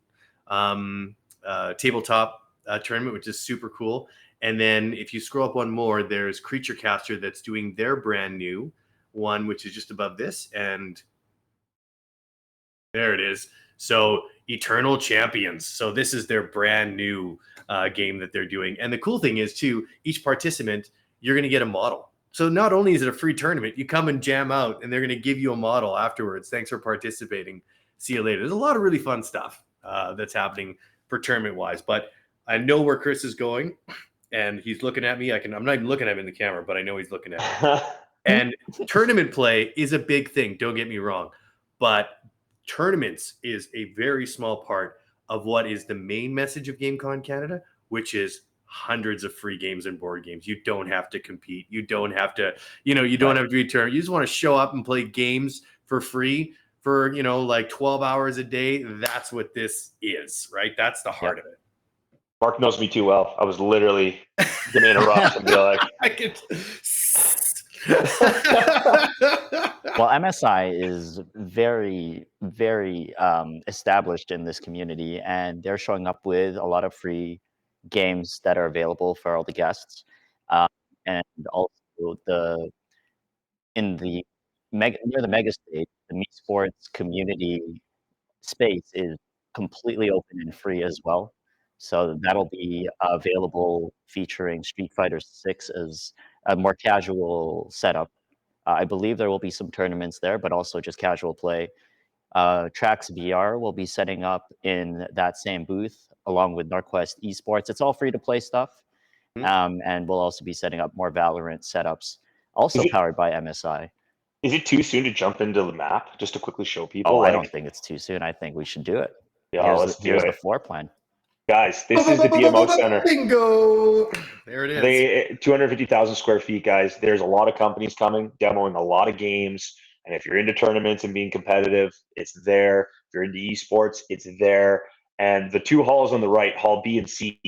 tabletop tournament, which is super cool. And then if you scroll up one more, there's Creature Caster that's doing their brand new one, which is just above this. And there it is. So Eternal Champions. So this is their brand new game that they're doing. And the cool thing is, too, each participant, you're going to get a model. So not only is it a free tournament, you come and jam out, and they're going to give you a model afterwards. Thanks for participating. See you later. There's a lot of really fun stuff that's happening for tournament-wise. But I know where Chris is going. And he's looking at me. I'm not even looking at him in the camera, but I know he's looking at me. And tournament play is a big thing. Don't get me wrong. But tournaments is a very small part of what is the main message of GameCon Canada, which is hundreds of free games and board games. You don't have to compete. You don't have to, have to be a tournament. You just want to show up and play games for free for, like 12 hours a day. That's what this is, right? That's the heart of it. Mark knows me too well. I was literally going to interrupt and be like, Well, MSI is very, very established in this community, and they're showing up with a lot of free games that are available for all the guests. And also near the mega stage, the Meat Sports community space is completely open and free as well. So that'll be available, featuring Street Fighter 6 as a more casual setup. I believe there will be some tournaments there, but also just casual play. Trax VR will be setting up in that same booth along with Norquest Esports. It's all free to play stuff. And we'll also be setting up more Valorant setups, also powered by MSI. Is it too soon to jump into the map just to quickly show people? Oh, I don't think it's too soon. I think we should do it. Yeah, let's do it. Here's the floor plan. Guys, this is the BMO Center. Bingo! There it is. 250,000 square feet, guys. There's a lot of companies coming, demoing a lot of games. And if you're into tournaments and being competitive, it's there. If you're into esports, it's there. And the two halls on the right, Hall B and C,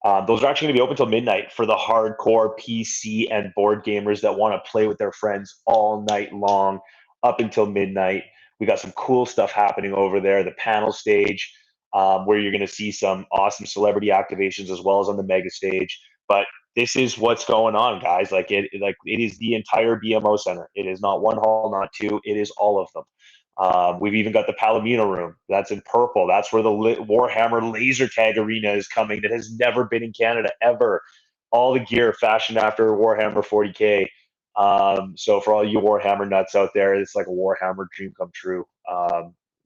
those are actually going to be open till midnight for the hardcore PC and board gamers that want to play with their friends all night long, up until midnight. We got some cool stuff happening over there. The panel stage, where you're going to see some awesome celebrity activations, as well as on the mega stage. But this is what's going on, guys. It is the entire BMO Center. It is not one hall, not two. It is all of them. We've even got the Palomino room. That's in purple. That's where the Warhammer laser tag arena is coming. That has never been in Canada ever. All the gear fashioned after Warhammer 40K. So for all you Warhammer nuts out there, it's like a Warhammer dream come true.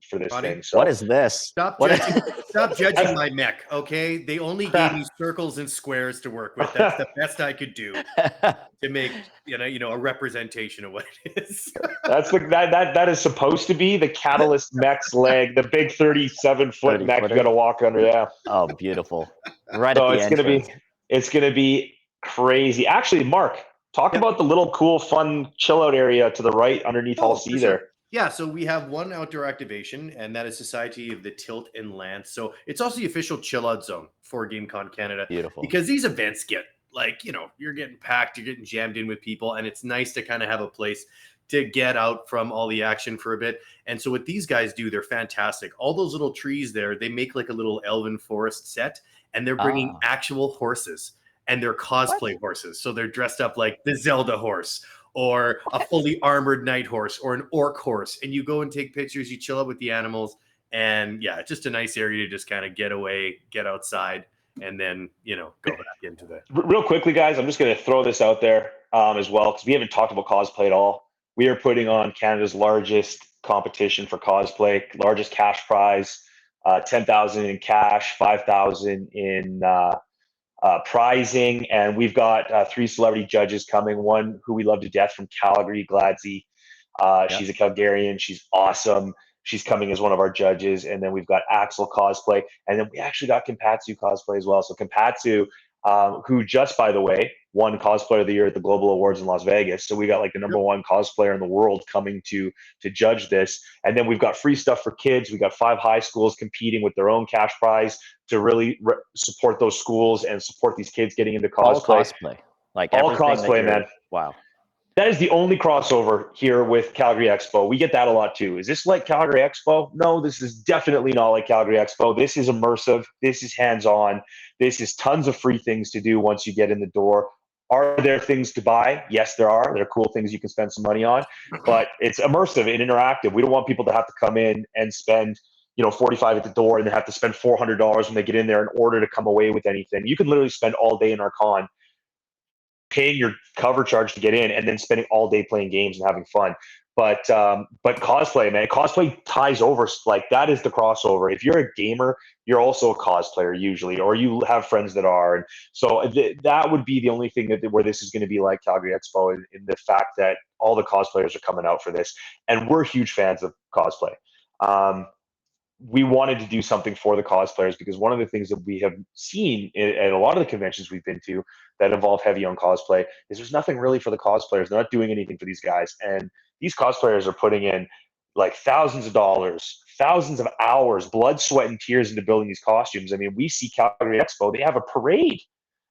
For this thing. So what is this? Stop judging my mech, okay? They only gave me circles and squares to work with. That's the best I could do to make a representation of what it is. That is supposed to be the Catalyst mech's leg, the big 37-foot mech you got to walk under. Yeah. Oh, beautiful! Right. So at the entrance. It's gonna be crazy. Actually, Mark, talk about the little cool, fun chill out area to the right underneath Hall C there. Yeah, so we have one outdoor activation, and that is Society of the Tilt and Lance. So it's also the official chill out zone for GameCon Canada, Beautiful. because these events get like, you're getting packed, you're getting jammed in with people, and it's nice to kind of have a place to get out from all the action for a bit. And so what these guys do, they're fantastic. All those little trees there, they make like a little elven forest set, and they're bringing Ah, actual horses, and they're what? cosplay horses. So they're dressed up like the Zelda horse, or a What? fully armored night horse, or an orc horse, and you go and take pictures, you chill out with the animals, and yeah, it's just a nice area to just kind of get away, get outside, and then go back into the. Real quickly, guys, I'm just going to throw this out there as well, because we haven't talked about cosplay at all. We are putting on Canada's largest competition for cosplay, largest cash prize, 10,000 in cash, 5,000 in prizing, and we've got 3 celebrity judges coming. One who we love to death from Calgary, Gladsey. Yep. She's a Calgarian. She's awesome. She's coming as one of our judges. And then we've got Axel cosplay. And then we actually got Kimpatsu cosplay as well. So Kimpatsu, who just, by the way, won Cosplayer of the Year at the Global Awards in Las Vegas. So we got like the number Yep. one cosplayer in the world coming to judge this. And then we've got free stuff for kids. We got 5 high schools competing with their own cash prize to really support those schools and support these kids getting into All cosplay. cosplay. Like All everything that cosplay, you're. man. Wow. That is the only crossover here with Calgary Expo. We get that a lot too. Is this like Calgary Expo? No, this is definitely not like Calgary Expo. This is immersive. This is hands-on. This is tons of free things to do once you get in the door. Are there things to buy? Yes, there are. There are cool things you can spend some money on, but it's immersive and interactive. We don't want people to have to come in and spend 45 at the door and then have to spend $400 when they get in there in order to come away with anything. You can literally spend all day in our con paying your cover charge to get in and then spending all day playing games and having fun. But cosplay, man, cosplay ties over. Like that is the crossover. If you're a gamer, you're also a cosplayer usually, or you have friends that are. And so that would be the only thing where this is going to be like Calgary Expo, in the fact that all the cosplayers are coming out for this, and we're huge fans of cosplay. We wanted to do something for the cosplayers, because one of the things that we have seen at a lot of the conventions we've been to that involve heavy on cosplay is there's nothing really for the cosplayers. They're not doing anything for these guys. And these cosplayers are putting in like thousands of dollars, thousands of hours, blood, sweat, and tears into building these costumes. I mean, we see Calgary Expo, they have a parade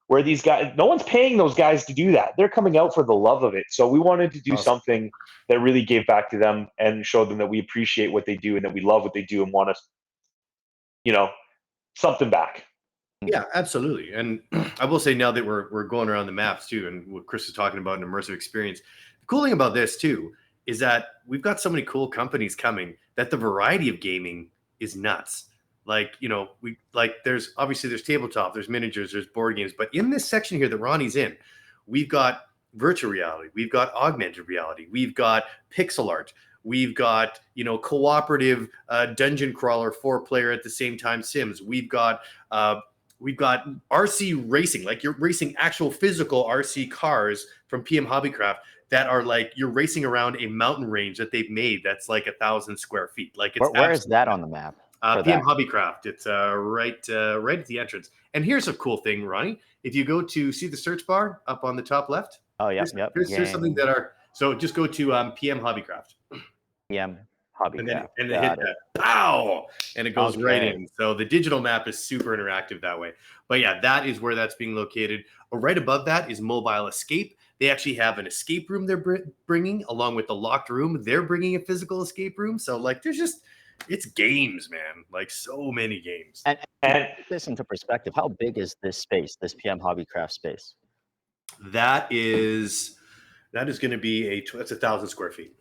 where these guys, no one's paying those guys to do that. They're coming out for the love of it. So we wanted to do Awesome. something that really gave back to them and showed them that we appreciate what they do and that we love what they do and want us, something back. Yeah, absolutely. And I will say, now that we're going around the maps too, and what Chris is talking about, an immersive experience. The cool thing about this too is that we've got so many cool companies coming that the variety of gaming is nuts. Like, there's tabletop, there's miniatures, there's board games, but in this section here that Ronnie's in, we've got virtual reality, we've got augmented reality, we've got pixel art, we've got cooperative dungeon crawler 4-player at the same time Sims, we've got RC racing, like you're racing actual physical RC cars from PM Hobbycraft that are like you're racing around a mountain range that they've made that's like 1,000 square feet. Like it's Where is that on the map? PM Hobbycraft. It's right at the entrance. And here's a cool thing, Ronnie. If you go to see the search bar up on the top left. Oh, yep, Here's something that are. So just go to PM Hobbycraft. PM Hobbycraft. And then hit that. Pow! And it goes right in. So the digital map is super interactive that way. But yeah, that is where that's being located. Right above that is Mobile Escape. They actually have an escape room they're bringing, along with the locked room. They're bringing a physical escape room. So like, it's games, man. Like so many games. And put this into perspective, how big is this space, this PM Hobbycraft space? That is going to be that's 1,000 square feet.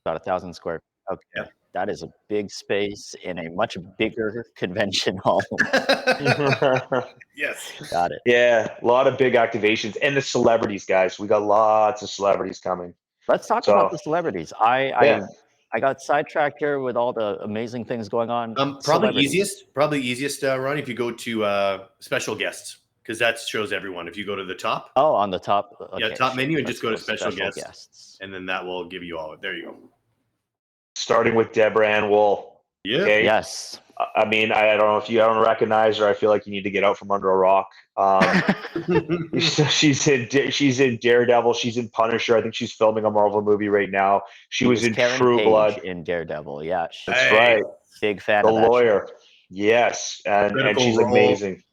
About 1,000 square. Okay. Yeah. That is a big space in a much bigger convention hall. Yes. Got it. Yeah, a lot of big activations. And the celebrities, guys. We got lots of celebrities coming. Let's talk about the celebrities. I got sidetracked here with all the amazing things going on. Probably easiest, Ronnie, if you go to special guests, because that shows everyone. If you go to the top. Oh, on the top. Okay, top menu, and just go to special guests. And then that will give you all. There you go. Starting with Deborah Ann Wool. Yeah. Okay. Yes. I mean, I don't know if you don't recognize her. I feel like you need to get out from under a rock. She's in Daredevil. She's in Punisher. I think she's filming a Marvel movie right now. She She was was in Karen True Page Blood. in Daredevil. Yeah, That's Hey, right. big fan The of that show. lawyer. Yes, and Critical she's Role. amazing.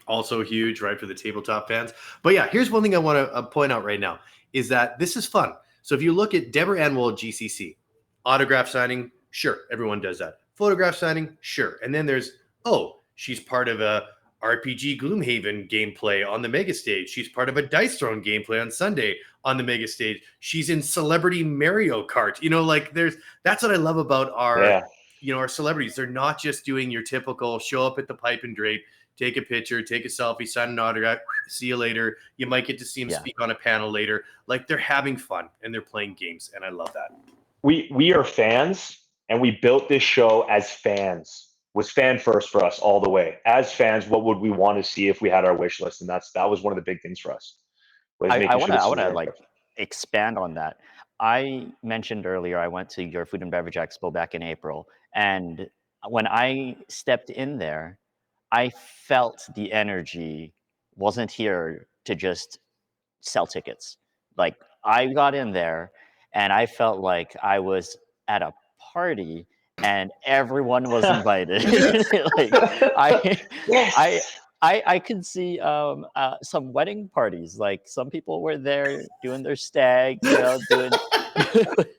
Also huge, right, for the tabletop fans. But yeah, here's one thing I want to point out right now is that this is fun. So if you look at Deborah Ann Wool at GCC, autograph signing, sure, everyone does that. Photograph signing, sure. And then there's, she's part of a RPG Gloomhaven gameplay on the mega stage. She's part of a Dice Throne gameplay on Sunday on the mega stage. She's in Celebrity Mario Kart. Like that's what I love about our our celebrities. They're not just doing your typical show up at the pipe and drape, take a picture, take a selfie, sign an autograph, see you later. You might get to see them speak on a panel later. Like they're having fun and they're playing games, and I love that. We are fans, and we built this show as fans. Was fan first for us all the way. As fans, what would we want to see if we had our wish list? And that was one of the big things for us. I want to like expand on that. I mentioned earlier I went to your food and beverage expo back in April, and when I stepped in there, I felt the energy wasn't here to just sell tickets. Like I got in there and I felt like I was at a party and everyone was invited. Like I could see some wedding parties. Like some people were there doing their stags, doing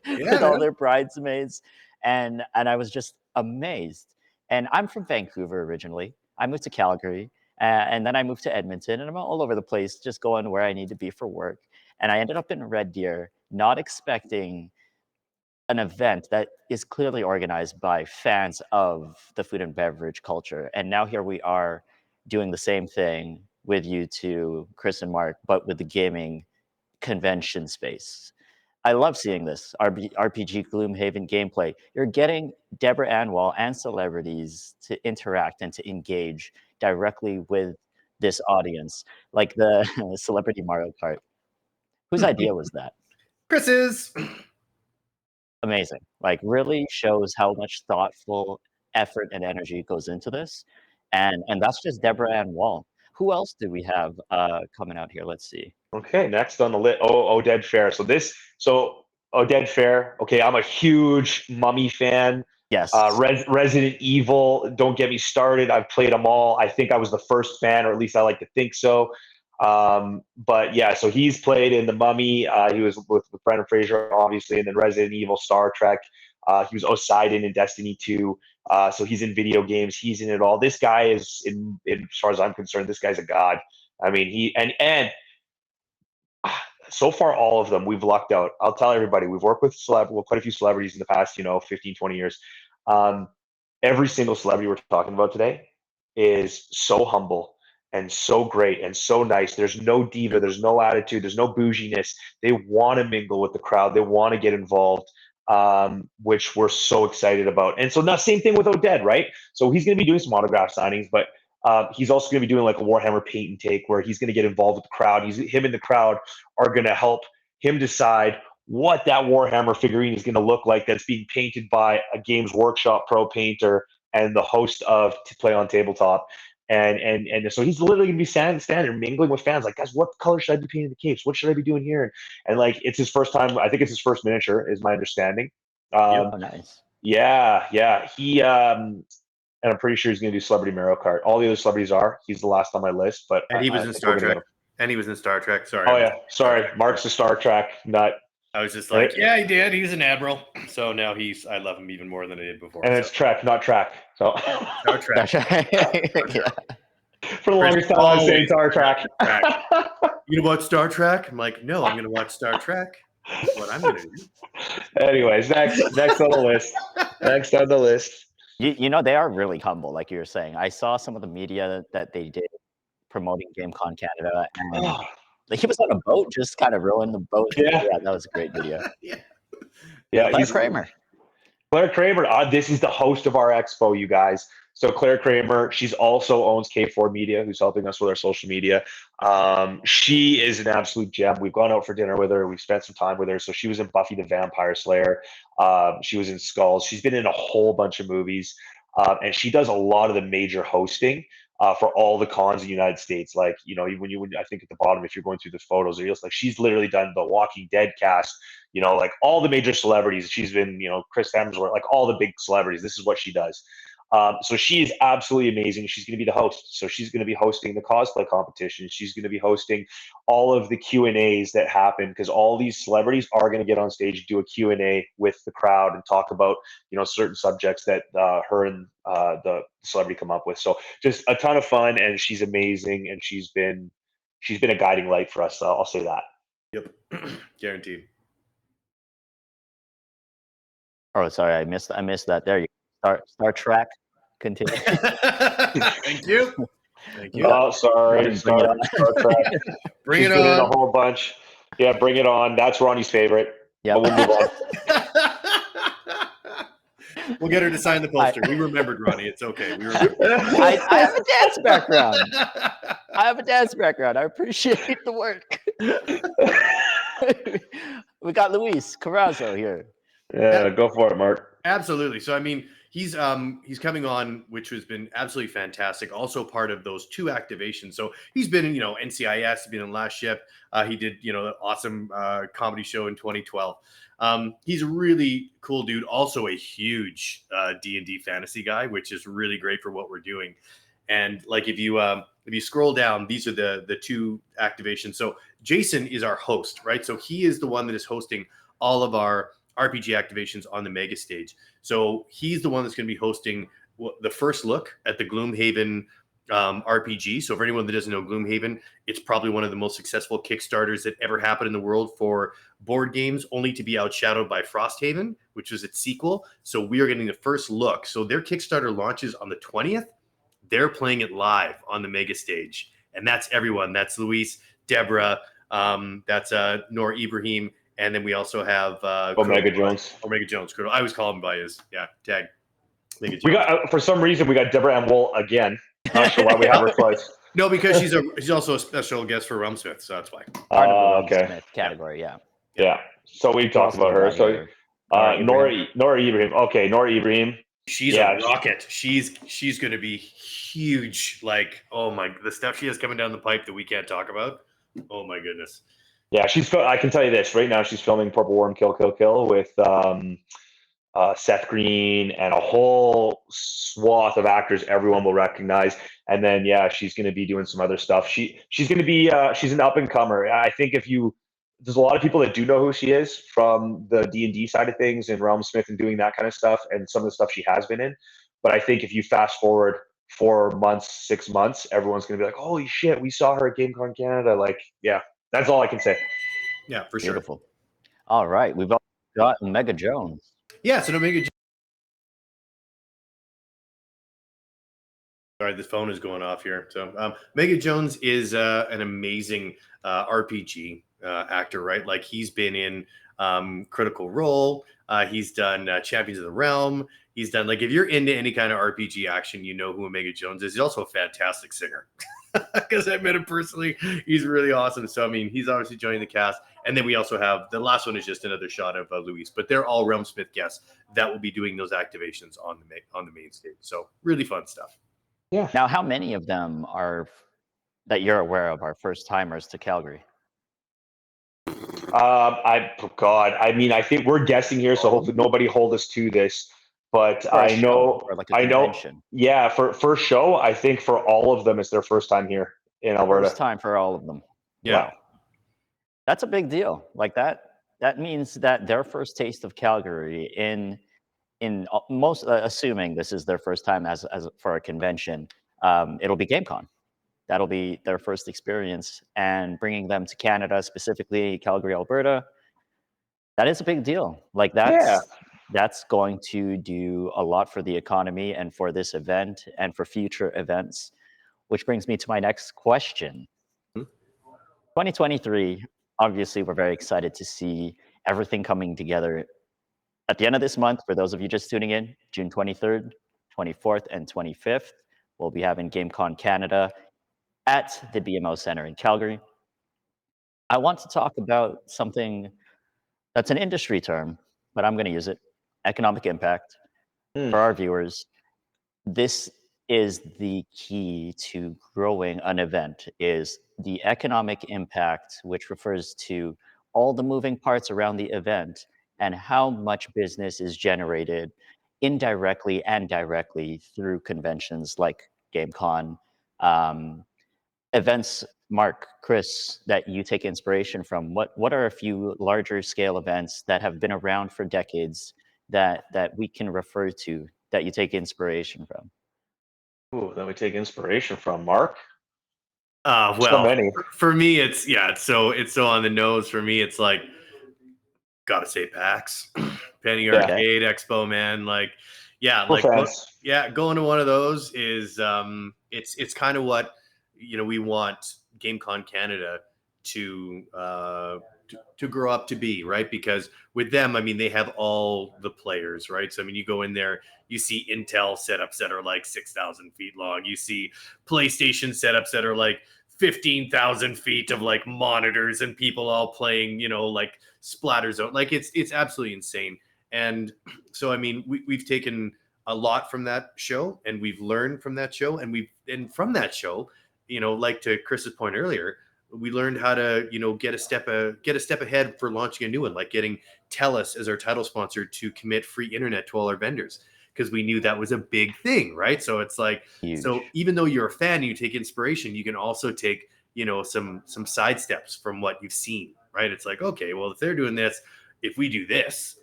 with all their bridesmaids, and I was just amazed. And I'm from Vancouver originally. I moved to Calgary, and then I moved to Edmonton, and I'm all over the place, just going where I need to be for work. And I ended up in Red Deer, not expecting an event that is clearly organized by fans of the food and beverage culture. And now here we are doing the same thing with you two, Chris and Mark, but with the gaming convention space. I love seeing this RPG Gloomhaven gameplay. You're getting Deborah Ann Wool and celebrities to interact and to engage directly with this audience, like the Celebrity Mario Kart. Whose idea was that? Chris's. Amazing. Like really shows how much thoughtful effort and energy goes into this. And that's just Deborah Ann Wool. Who else do we have coming out here? Let's see. Okay, next on the list. Oded Fair. So Oded Fair. Okay, I'm a huge Mummy fan. Yes. Resident Evil. Don't get me started. I've played them all. I think I was the first fan, or at least I like to think so. But yeah, so he's played in The Mummy. He was with Brendan Fraser, obviously, and then Resident Evil, Star Trek. He was Poseidon in Destiny 2. So he's in video games. He's in it all. This guy is, as far as I'm concerned, this guy's a god. I mean, he and so far, all of them, we've lucked out. I'll tell everybody, we've worked with quite a few celebrities in the past, 15, 20 years. Every single celebrity we're talking about today is so humble and so great and so nice. There's no diva. There's no attitude. There's no bouginess. They want to mingle with the crowd. They want to get involved, which we're so excited about. And so now same thing with Oded, right? So he's going to be doing some autograph signings, but he's also going to be doing like a Warhammer paint and take where he's going to get involved with the crowd. Him and the crowd are going to help him decide what that Warhammer figurine is going to look like that's being painted by a Games Workshop pro painter and the host of To Play on Tabletop. And so he's literally going to be standing there mingling with fans like, guys, what color should I be painting the capes? What should I be doing here? And like, it's his first time. I think it's his first miniature is my understanding. Nice. Yeah. And I'm pretty sure he's going to do Celebrity Mario Kart. All the other celebrities are. He's the last on my list, but he was in Star Trek. And he was in Star Trek. Sorry. Oh yeah, sorry. Mark's a Star Trek nut. I was just like, yeah, he did. He's an admiral. So now I love him even more than I did before. And it's Trek, not track. So Star Trek. Yeah. For the longest time, I was saying Star Trek. You know about Star Trek? I'm like, no, I'm going to watch Star Trek. That's what I'm going to do. Anyways, next on the list. Next on the list. They are really humble, like you were saying. I saw some of the media that they did promoting GameCon Canada, and like he was on a boat, just kind of rowing the boat. Yeah, that was a great video. yeah. Claire Kramer. Claire Kramer. This is the host of our expo, you guys. So Claire Kramer, she's also owns K4 Media, who's helping us with our social media. She is an absolute gem. We've gone out for dinner with her. We've spent some time with her. So she was in Buffy the Vampire Slayer. She was in Skulls. She's been in a whole bunch of movies. And she does a lot of the major hosting for all the cons in the United States. Like, when I think at the bottom, if you're going through the photos, it's like she's literally done the Walking Dead cast, like all the major celebrities. She's been, Chris Hemsworth, like all the big celebrities. This is what she does. So she is absolutely amazing. She's going to be the host. So she's going to be hosting the cosplay competition. She's going to be hosting all of the Q&As that happen, because all these celebrities are going to get on stage, do a Q&A with the crowd and talk about, certain subjects that her and the celebrity come up with. So just a ton of fun, and she's amazing, and she's been a guiding light for us. I'll say that. Yep. Guaranteed. Oh, sorry, I missed that. There you go. Star Trek. Continue. Thank you. Thank you. Oh, sorry. Bring it on. Star Trek. Bring She's it been in a on. whole bunch. Yeah, bring it on. That's Ronnie's favorite. Yep. But we'll move on. We'll get her to sign the poster. We remembered, Ronnie. It's okay. We remembered. I have a dance background. I appreciate the work. We got Luis Carrazzo here. Yeah, go for it, Mark. Absolutely. So, I mean, he's coming on, which has been absolutely fantastic. Also part of those 2 activations. So he's been in, NCIS, been in Last Ship. He did, an awesome comedy show in 2012. He's a really cool dude. Also a huge D&D fantasy guy, which is really great for what we're doing. And like, if you scroll down, these are the 2 activations. So Jason is our host, right? So he is the one that is hosting all of our RPG activations on the mega stage. So he's the one that's going to be hosting the first look at the Gloomhaven RPG. So for anyone that doesn't know Gloomhaven, it's probably one of the most successful Kickstarters that ever happened in the world for board games, only to be outshadowed by Frosthaven, which was its sequel. So we are getting the first look. So their Kickstarter launches on the 20th. They're playing it live on the mega stage. And that's everyone. That's Luis, Deborah, that's Nor Ibrahim. And then we also have Omega Jones. Omega Jones. I always call him by his tag. We got for some reason we got Deborah M. Wool again. Not sure why we have her twice. No, because she's also a special guest for Rumsmith, so that's why. Part of the Okay. Smith category, yeah. Yeah. So we've talked about her. So Nora Ibrahim. Okay, Nora Ibrahim. She's a rocket. She's going to be huge. Like, oh my, the stuff she has coming down the pipe that we can't talk about. Oh my goodness. Yeah, I can tell you this right now. She's filming Purple Worm Kill Kill Kill with Seth Green and a whole swath of actors everyone will recognize. And then she's going to be doing some other stuff. She's going to be she's an up and comer. I think there's a lot of people that do know who she is from the D&D side of things and Realm Smith and doing that kind of stuff and some of the stuff she has been in. But I think if you fast forward 4 months, 6 months, everyone's going to be like, holy shit, we saw her at GameCon Canada. Like, yeah. That's all I can say. Yeah, for sure. Beautiful. All right. We've also got Omega Jones. Yeah, so Omega Jones. Sorry, this phone is going off here. So Omega Jones is an amazing RPG actor, right? Like, he's been in Critical Role. He's done Champions of the Realm. He's done, like, if you're into any kind of RPG action, you know who Omega Jones is. He's also a fantastic singer. Because I met him personally. He's really awesome. So, I mean, he's obviously joining the cast. And then we also have, the last one is just another shot of Luis. But they're all Realm Smith guests that will be doing those activations on the main stage. So, really fun stuff. Yeah. Now, how many of them that you're aware of are first-timers to Calgary? I mean, I think we're guessing here, so hopefully nobody hold us to this. But I know, yeah, for show, I think for all of them, it's their first time here in Alberta. First time for all of them. Yeah. Wow. That's a big deal. Like, that means that their first taste of Calgary in most, assuming this is their first time as for a convention, it'll be GameCon. That'll be their first experience, and bringing them to Canada, specifically Calgary, Alberta, that is a big deal. Like, that's going to do a lot for the economy and for this event and for future events, which brings me to my next question. 2023, obviously, we're very excited to see everything coming together at the end of this month. For those of you just tuning in, June 23rd, 24th, and 25th. We'll be having GameCon Canada at the BMO Center in Calgary. I want to talk about something that's an industry term, but I'm going to use it: economic impact. Mm. For our viewers, this is the key to growing an event, is the economic impact, which refers to all the moving parts around the event and how much business is generated indirectly and directly through conventions like GameCon. Events, Mark, Chris, that you take inspiration from. What are a few larger scale events that have been around for decades that we can refer to, that you take inspiration from? Ooh, that we take inspiration from, Mark. So Well, many. for me, it's so on the nose. For me, it's like, gotta say PAX, Penny Yeah. Arcade Expo, man. Like, yeah, We're like fans. going to one of those is it's kind of what we want GameCon Canada to to grow up to be, right? Because with them, I mean, they have all the players, right? So I mean, you go in there, you see Intel setups that are like 6,000 feet long. You see PlayStation setups that are like 15,000 feet of like monitors and people all playing, like Splatter Zone. Like it's absolutely insane. And so I mean, we've taken a lot from that show, and we've learned from that show, and from that show, like to Chris's point earlier, we learned how to get a step ahead for launching a new one, like getting TELUS as our title sponsor to commit free internet to all our vendors, because we knew that was a big thing, right? So it's like, so Huge. even though you're a fan and you take inspiration, you can also take some side steps from what you've seen, right? It's like, okay, well, if they're doing this, if we do this,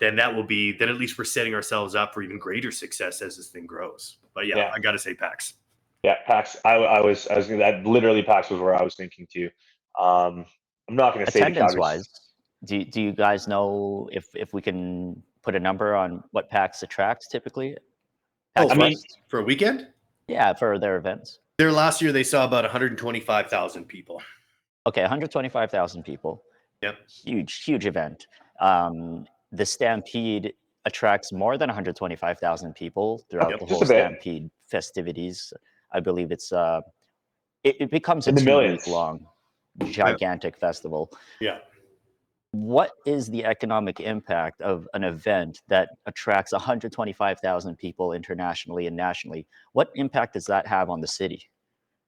then then at least we're setting ourselves up for even greater success as this thing grows. But yeah, I gotta say PAX. Yeah, PAX. I was gonna, that literally PAX was where I was thinking too. I'm not going to say the Attendance Calgary's. wise, do you guys know if we can put a number on what PAX attracts typically? Oh, PAX West? for a weekend? Yeah, for their events. There last year they saw about 125,000 people. Okay, 125,000 people. Yep. Huge event. The Stampede attracts more than 125,000 people throughout Yep. the Just whole a bit Stampede festivities. I believe it becomes a in the 2 week millions. long gigantic festival. Yeah. What is the economic impact of an event that attracts 125,000 people internationally and nationally? What impact does that have on the city?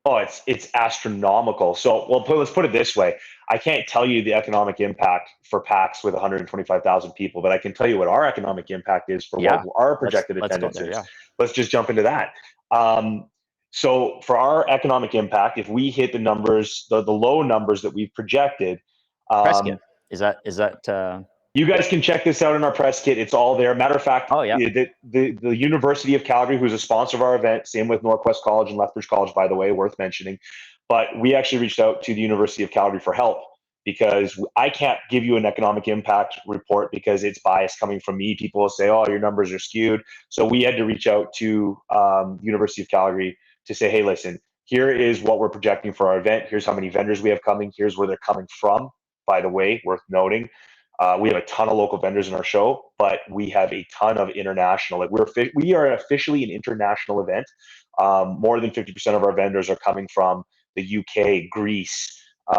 Oh, it's astronomical. So, well, let's put it this way. I can't tell you the economic impact for PAX with 125,000 people, but I can tell you what our economic impact is for what Yeah, our projected let's go attendance there. is. Yeah, Let's just jump into that. So, for our economic impact, if we hit the numbers, the low numbers that we've projected, press kit. um, Is that? you guys can check this out in our press kit. It's all there. Matter of fact, Oh yeah, the University of Calgary, who's a sponsor of our event, same with Northwest College and Lethbridge College, by the way, worth mentioning. But we actually reached out to the University of Calgary for help, because I can't give you an economic impact report because it's biased coming from me. People will say, "Oh, your numbers are skewed." So we had to reach out to University of Calgary to say, "Hey, listen, here is what we're projecting for our event. Here's how many vendors we have coming. Here's where they're coming from." By the way, worth noting, we have a ton of local vendors in our show, but we have a ton of international. Like we are officially an international event. More than 50% of our vendors are coming from the UK, Greece.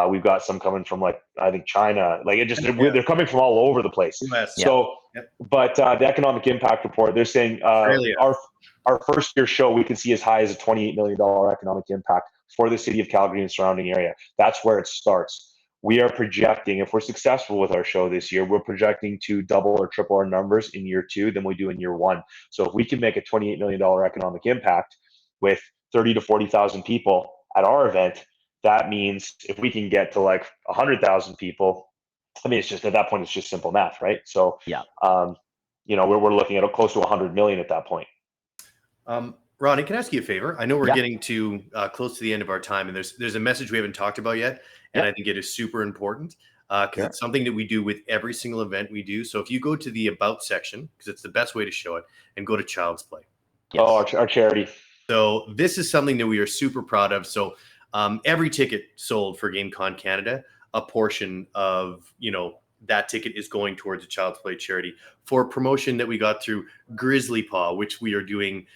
We've got some coming from like I think China. Like they're coming from all over the place. US. yeah. So, Yep. but the economic impact report, they're saying Australia. our first year show, we can see as high as a $28 million economic impact for the city of Calgary and surrounding area. That's where it starts. We are projecting, if we're successful with our show this year, we're projecting to double or triple our numbers in year 2 than we do in year 1. So if we can make a $28 million economic impact with 30 to 40,000 people at our event, that means if we can get to like 100,000 people, I mean, it's just at that point, it's just simple math, right? So, Yeah. We're looking at close to 100 million at that point. Ronnie, can I ask you a favor? I know we're Yeah. getting to close to the end of our time, and there's a message we haven't talked about yet, and Yeah. I think it is super important because it's something that we do with every single event we do. So if you go to the About section, because it's the best way to show it, and go to Child's Play. Yes. Oh, our charity. So this is something that we are super proud of. So every ticket sold for GameCon Canada, a portion of that ticket is going towards a Child's Play charity. For a promotion that we got through Grizzly Paw, which we are doing,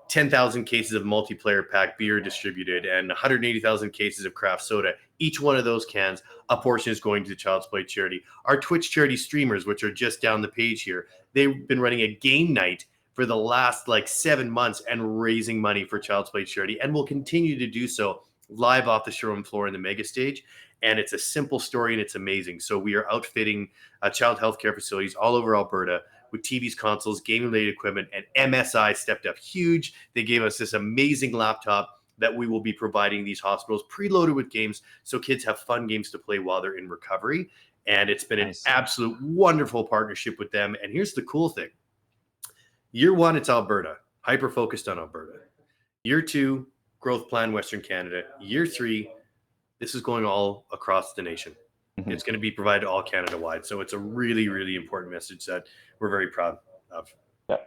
10,000 cases of multiplayer pack beer distributed and 180,000 cases of craft soda. Each one of those cans, a portion is going to the Child's Play charity. Our Twitch charity streamers, which are just down the page here, they've been running a game night for the last 7 months and raising money for Child's Play charity, and will continue to do so live off the showroom floor in the mega stage. And it's a simple story and it's amazing. So we are outfitting child healthcare facilities all over Alberta with TVs, consoles, game-related equipment, and MSI stepped up huge. They gave us this amazing laptop that we will be providing these hospitals preloaded with games so kids have fun games to play while they're in recovery. And it's been an absolute wonderful partnership with them. And here's the cool thing. Year 1, it's Alberta, hyper-focused on Alberta. Year 2, growth plan, Western Canada. Year 3, this is going all across the nation. Mm-hmm. It's going to be provided all Canada-wide. So it's a really, really important message that we're very proud of. Yeah.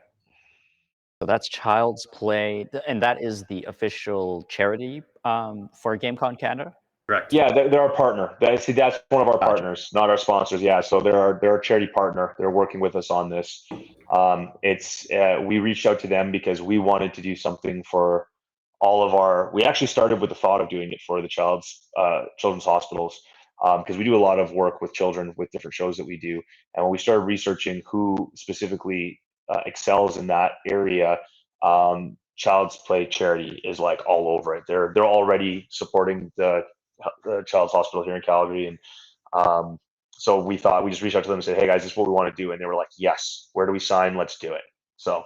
So that's Child's Play, and that is the official charity for GameCon Canada? Correct. Yeah, they're our partner. That's one of our partners, not our sponsors. Yeah, so they're a charity partner. They're working with us on this. We reached out to them because we wanted to do something for all of we actually started with the thought of doing it for the children's hospitals, because we do a lot of work with children with different shows that we do. And when we started researching who specifically excels in that area, Child's Play charity is all over it. They're already supporting the Child's Hospital here in Calgary. And so we just reached out to them and said, hey guys, this is what we want to do. And they were like, yes, where do we sign? Let's do it. So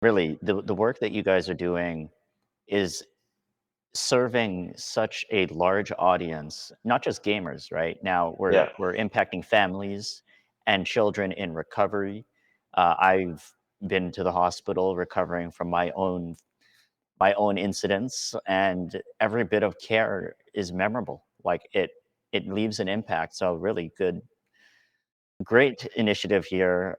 really, the work that you guys are doing is serving such a large audience, not just gamers, right? Now we're impacting families and children in recovery. I've been to the hospital recovering from my own incidents, and every bit of care is memorable. It leaves an impact. So really great initiative here.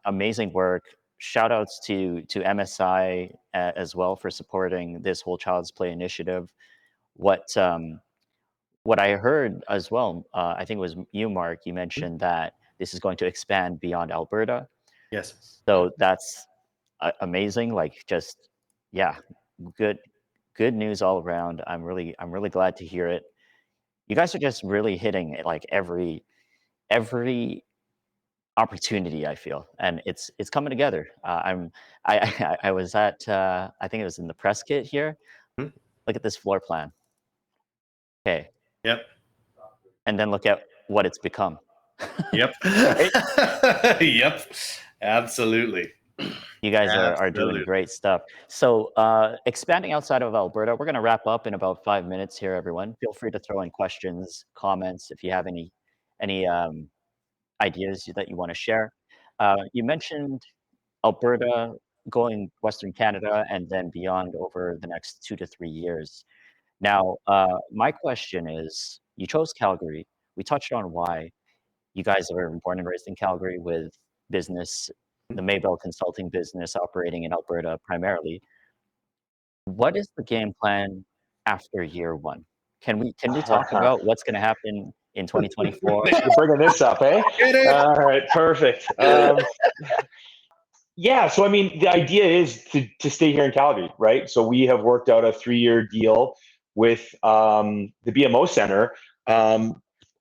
Amazing work. Shout outs to MSI as well for supporting this whole Child's Play initiative. What I heard as well, I think it was you, Mark, you mentioned that this is going to expand beyond Alberta. Yes. So that's amazing. Good news all around. I'm really glad to hear it. You guys are just really hitting every opportunity, I feel, and it's coming together. I was at I think it was in the press kit here. Mm-hmm. Look at this floor plan. Okay. Yep. And then look at what it's become. Yep. Yep. Absolutely. You guys are doing great stuff. So expanding outside of Alberta, we're going to wrap up in about 5 minutes here, everyone. Feel free to throw in questions, comments, if you have any ideas that you want to share. You mentioned Alberta going Western Canada and then beyond over the next 2 to 3 years. Now, my question is, you chose Calgary. We touched on why. You guys are born and raised in Calgary with business, the Maybell Consulting business operating in Alberta primarily. What is the game plan after year 1? Can we talk about what's going to happen in 2024? You're bringing this up, eh? All right, perfect. Yeah, so I mean, the idea is to stay here in Calgary, right? So we have worked out a 3-year deal with the BMO Center.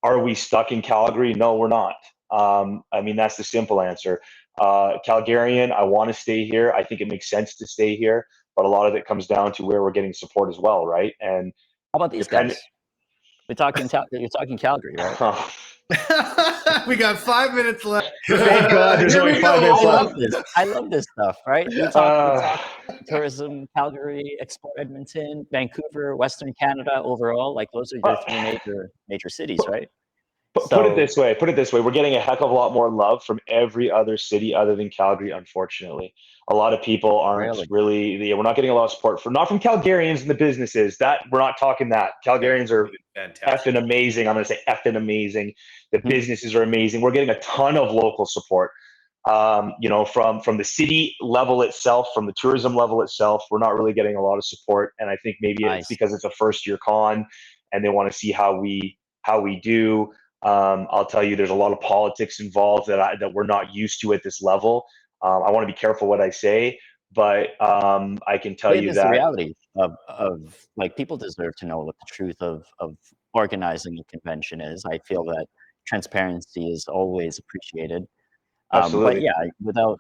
Are we stuck in Calgary? No, we're not. I mean, that's the simple answer. Calgarian, I want to stay here. I think it makes sense to stay here, but a lot of it comes down to where we're getting support as well, right? And how about these guys? You're talking Calgary, right? We got 5 minutes left. Thank God, there's only 5 minutes left. I love this stuff, right? We talk tourism, Calgary, Expo Edmonton, Vancouver, Western Canada overall. Those are your 3 major cities, right? Put it this way. We're getting a heck of a lot more love from every other city other than Calgary, unfortunately. A lot of people aren't really we're not getting a lot of support not from Calgarians and the businesses. That we're not talking that. Calgarians are effing amazing. I'm going to say effing amazing. The businesses are amazing. We're getting a ton of local support. From the city level itself, from the tourism level itself, we're not really getting a lot of support. And I think maybe it's because it's a first-year con and they want to see how we do. I'll tell you, there's a lot of politics involved that we're not used to at this level. I want to be careful what I say, but I can tell It you is the that reality of like people deserve to know what the truth of organizing a convention is. I feel that transparency is always appreciated. But absolutely. yeah, without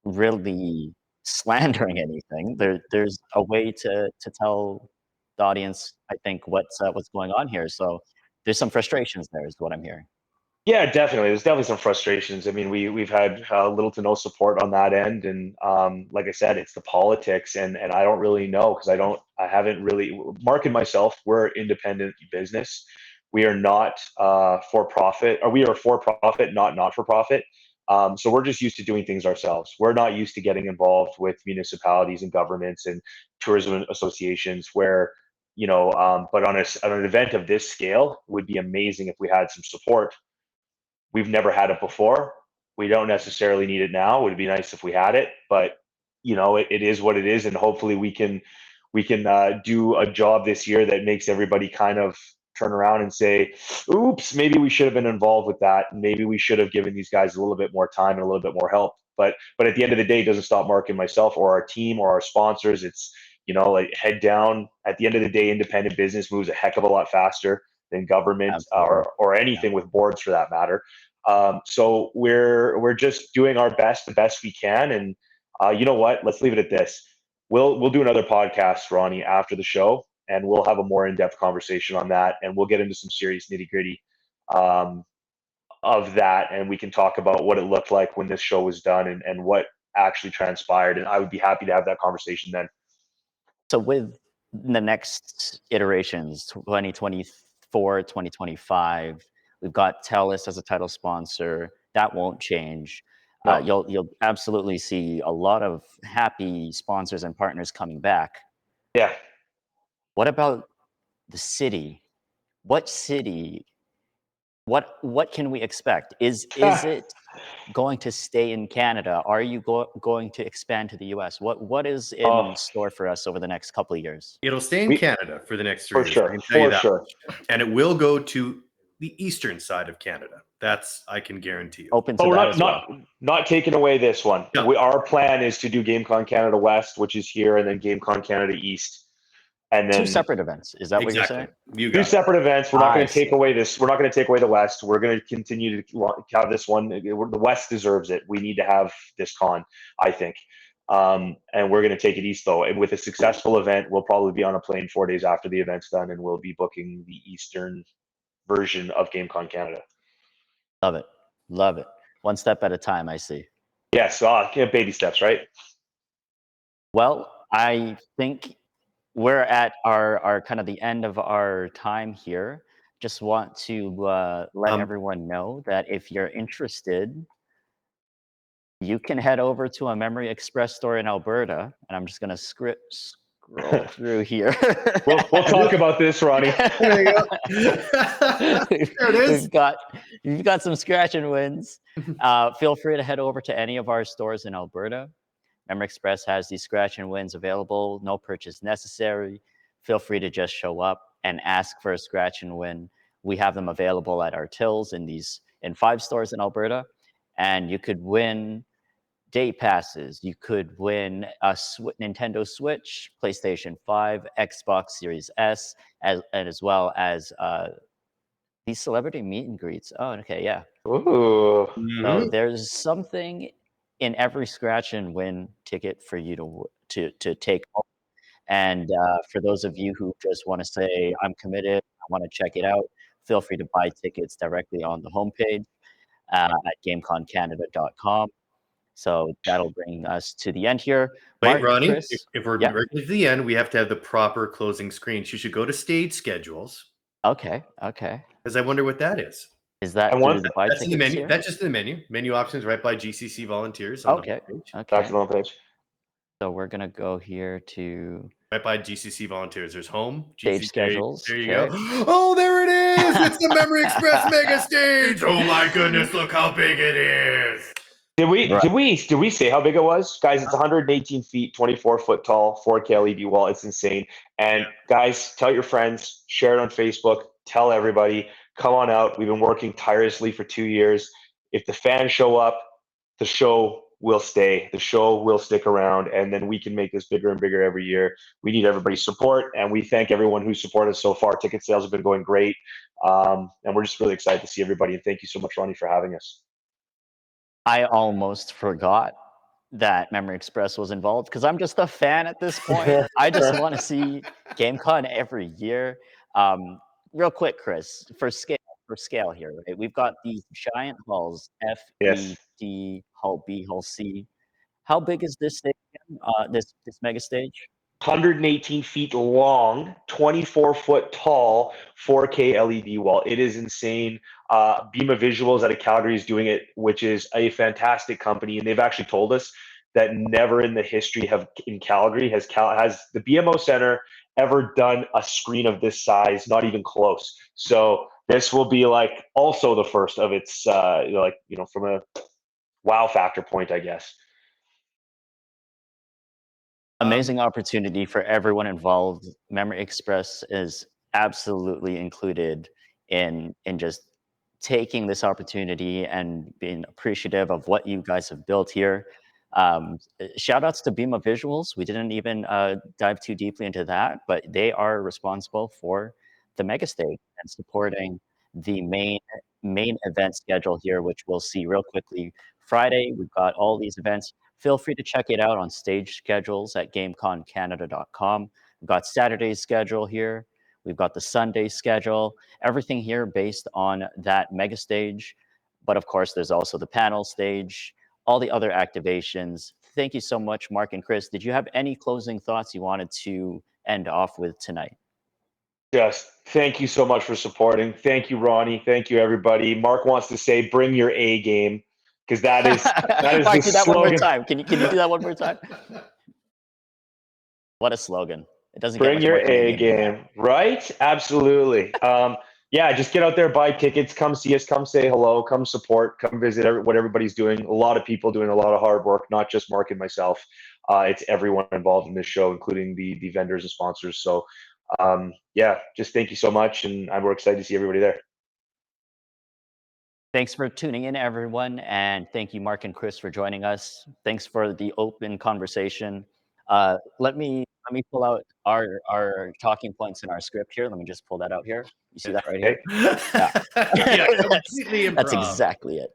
really slandering anything, there's a way to tell the audience, I think, what's going on here. So there's some frustrations there, is what I'm hearing. Yeah, definitely. There's definitely some frustrations. I mean, we've had little to no support on that end, and like I said, it's the politics, and I don't really know because I haven't really. Mark and myself, we're independent business. We are not for profit, or we are for profit, not for profit. So we're just used to doing things ourselves. We're not used to getting involved with municipalities and governments and tourism associations where. But on an event of this scale, would be amazing if we had some support. We've never had it before. We don't necessarily need it now. It would be nice if we had it, but it is what it is, and hopefully we can do a job this year that makes everybody kind of turn around and say, "Oops, maybe we should have been involved with that. Maybe we should have given these guys a little bit more time and a little bit more help." But at the end of the day, it doesn't stop Mark and myself or our team or our sponsors. It's like head down. At the end of the day, independent business moves a heck of a lot faster than government Absolutely. or Yeah. anything with boards for that matter. So we're just doing our best, the best we can, and you know what? Let's leave it at this. We'll do another podcast, Ronnie, after the show, and we'll have a more in depth conversation on that, and we'll get into some serious nitty gritty um, of that, and we can talk about what it looked like when this show was done and what actually transpired. And I would be happy to have that conversation then. So with the next iterations, 2024, 2025, we've got TELUS as a title sponsor. That won't change. No, You'll absolutely see a lot of happy sponsors and partners coming back. yeah. What about the city? What city? What can we expect? Is it going to stay in Canada? Are you going to expand to the US? What is Oh, in store for us over the next couple of years? It'll stay in we Canada for the next for 3 years. I sure, can tell you for that sure. much. And it will go to the eastern side of Canada. That's I can guarantee you. Open But to we're that not as well. not taking away this one. No, Our plan is to do GameCon Canada West, which is here, and then GameCon Canada East, and Two then separate events. Is that what you're exactly. saying? You two got it. separate events. We're not I going to take see. away this. We're not going to take away the West. We're going to continue to have this one. The West deserves it. We need to have this con, I think. And we're going to take it east though. And with a successful event, we'll probably be on a plane 4 days after the event's done, and we'll be booking the eastern version of GameCon Canada. Love it. Love it. One step at a time, I see. Yes, baby steps, right? Well, I think we're at our kind of the end of our time here. Just want to let Um, everyone know that if you're interested, you can head over to a Memory Express store in Alberta, and I'm just gonna scroll through here. We'll talk about this, Ronnie. there you go. There it is. You've got some scratch and wins. Feel free to head over to any of our stores in Alberta. Memory Express has these scratch and wins available. No purchase necessary. Feel free to just show up and ask for a scratch and win. We have them available at our tills in 5 stores in Alberta, and you could win day passes. You could win a Nintendo Switch, PlayStation 5, Xbox Series S, as well as these celebrity meet and greets. Oh, okay, yeah. Ooh. So Mhm. there's something in every scratch and win ticket for you to take home. And for those of you who just want to say, I'm committed, I want to check it out, feel free to buy tickets directly on the homepage at gameconcanada.com. So that'll bring us to the end here. Wait, Mark, Ronnie, if, Chris, if we're yeah, right to the end, we have to have the proper closing screens. You should go to stage schedules okay, okay. because I wonder what that is. Is I that through want the buy That's in the tickets menu. here? That's just in the menu. Menu options right by GCC volunteers on the Okay, homepage. back to okay. the homepage. So we're gonna go here to Right by GCC volunteers. There's home. stage GCC. schedules. There you go. Okay. Oh, there it is. It's the Memory Express Mega Stage. Oh my goodness, look how big it is. Did we Right. did we did we say how big it was, guys? It's 118 feet, 24-foot tall, 4K LED wall. It's insane. And guys, tell your friends, share it on Facebook, tell everybody. come on out. We've been working tirelessly for 2 years. If the fans show up, the show will stay. The show will stick around, and then we can make this bigger and bigger every year. We need everybody's support, and we thank everyone who supported us so far. Ticket sales have been going great, and we're just really excited to see everybody. And thank you so much, Ronnie, for having us. I almost forgot that Memory Express was involved because I'm just a fan at this point. I just want to see GameCon every year. Real quick, Chris, for scale here, right? We've got these giant halls, F, E, Yes. D, Hall B, Hall C. How big is this stage? This mega stage? 118 feet long, 24-foot tall, 4K LED wall. It is insane. Bima Visuals out of Calgary is doing it, which is a fantastic company, and they've actually told us that never in the history in Calgary has the BMO Center ever done a screen of this size, not even close. So this will be like also the first of its, from a wow factor point, I guess. Amazing opportunity for everyone involved. Memory Express is absolutely included in just taking this opportunity and being appreciative of what you guys have built here. Shout outs to Bima Visuals. We didn't even dive too deeply into that, but they are responsible for the mega stage and supporting the main event schedule here, which we'll see real quickly. Friday, we've got all these events. Feel free to check it out on stage schedules at gameconcanada.com. We've got Saturday's schedule here. We've got the Sunday schedule. Everything here based on that mega stage. But of course, there's also the panel stage, all the other activations. Thank you so much, Mark and Chris. Did you have any closing thoughts you wanted to end off with tonight? Just thank you so much for supporting. Thank you, Ronnie. Thank you, everybody. Mark wants to say, "Bring your A game," because that is Mark, the do that one more slogan. time. Can you do that one more time? What a slogan. It doesn't get Bring much your more A Canadian than that. game, right? Absolutely. Yeah, just get out there, buy tickets, come see us, come say hello, come support, come visit what everybody's doing. A lot of people doing a lot of hard work, not just Mark and myself. It's everyone involved in this show, including the vendors and sponsors. So, yeah, just thank you so much, and we're excited to see everybody there. Thanks for tuning in, everyone, and thank you, Mark and Chris, for joining us. Thanks for the open conversation. Let me pull out our talking points in our script here. Let me just pull that out here. You see that right here? Yeah, Yeah, completely that's improv. exactly it.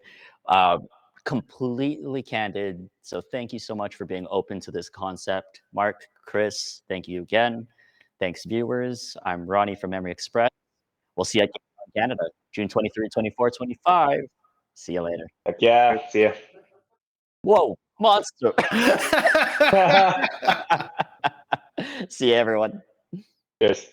Completely candid. So thank you so much for being open to this concept, Mark, Chris. Thank you again. Thanks, viewers. I'm Ronnie from Memory Express. We'll see you at Canada, June 23, 24, 25. See you later. Heck yeah, see ya. Whoa, monster. See you, everyone. Cheers.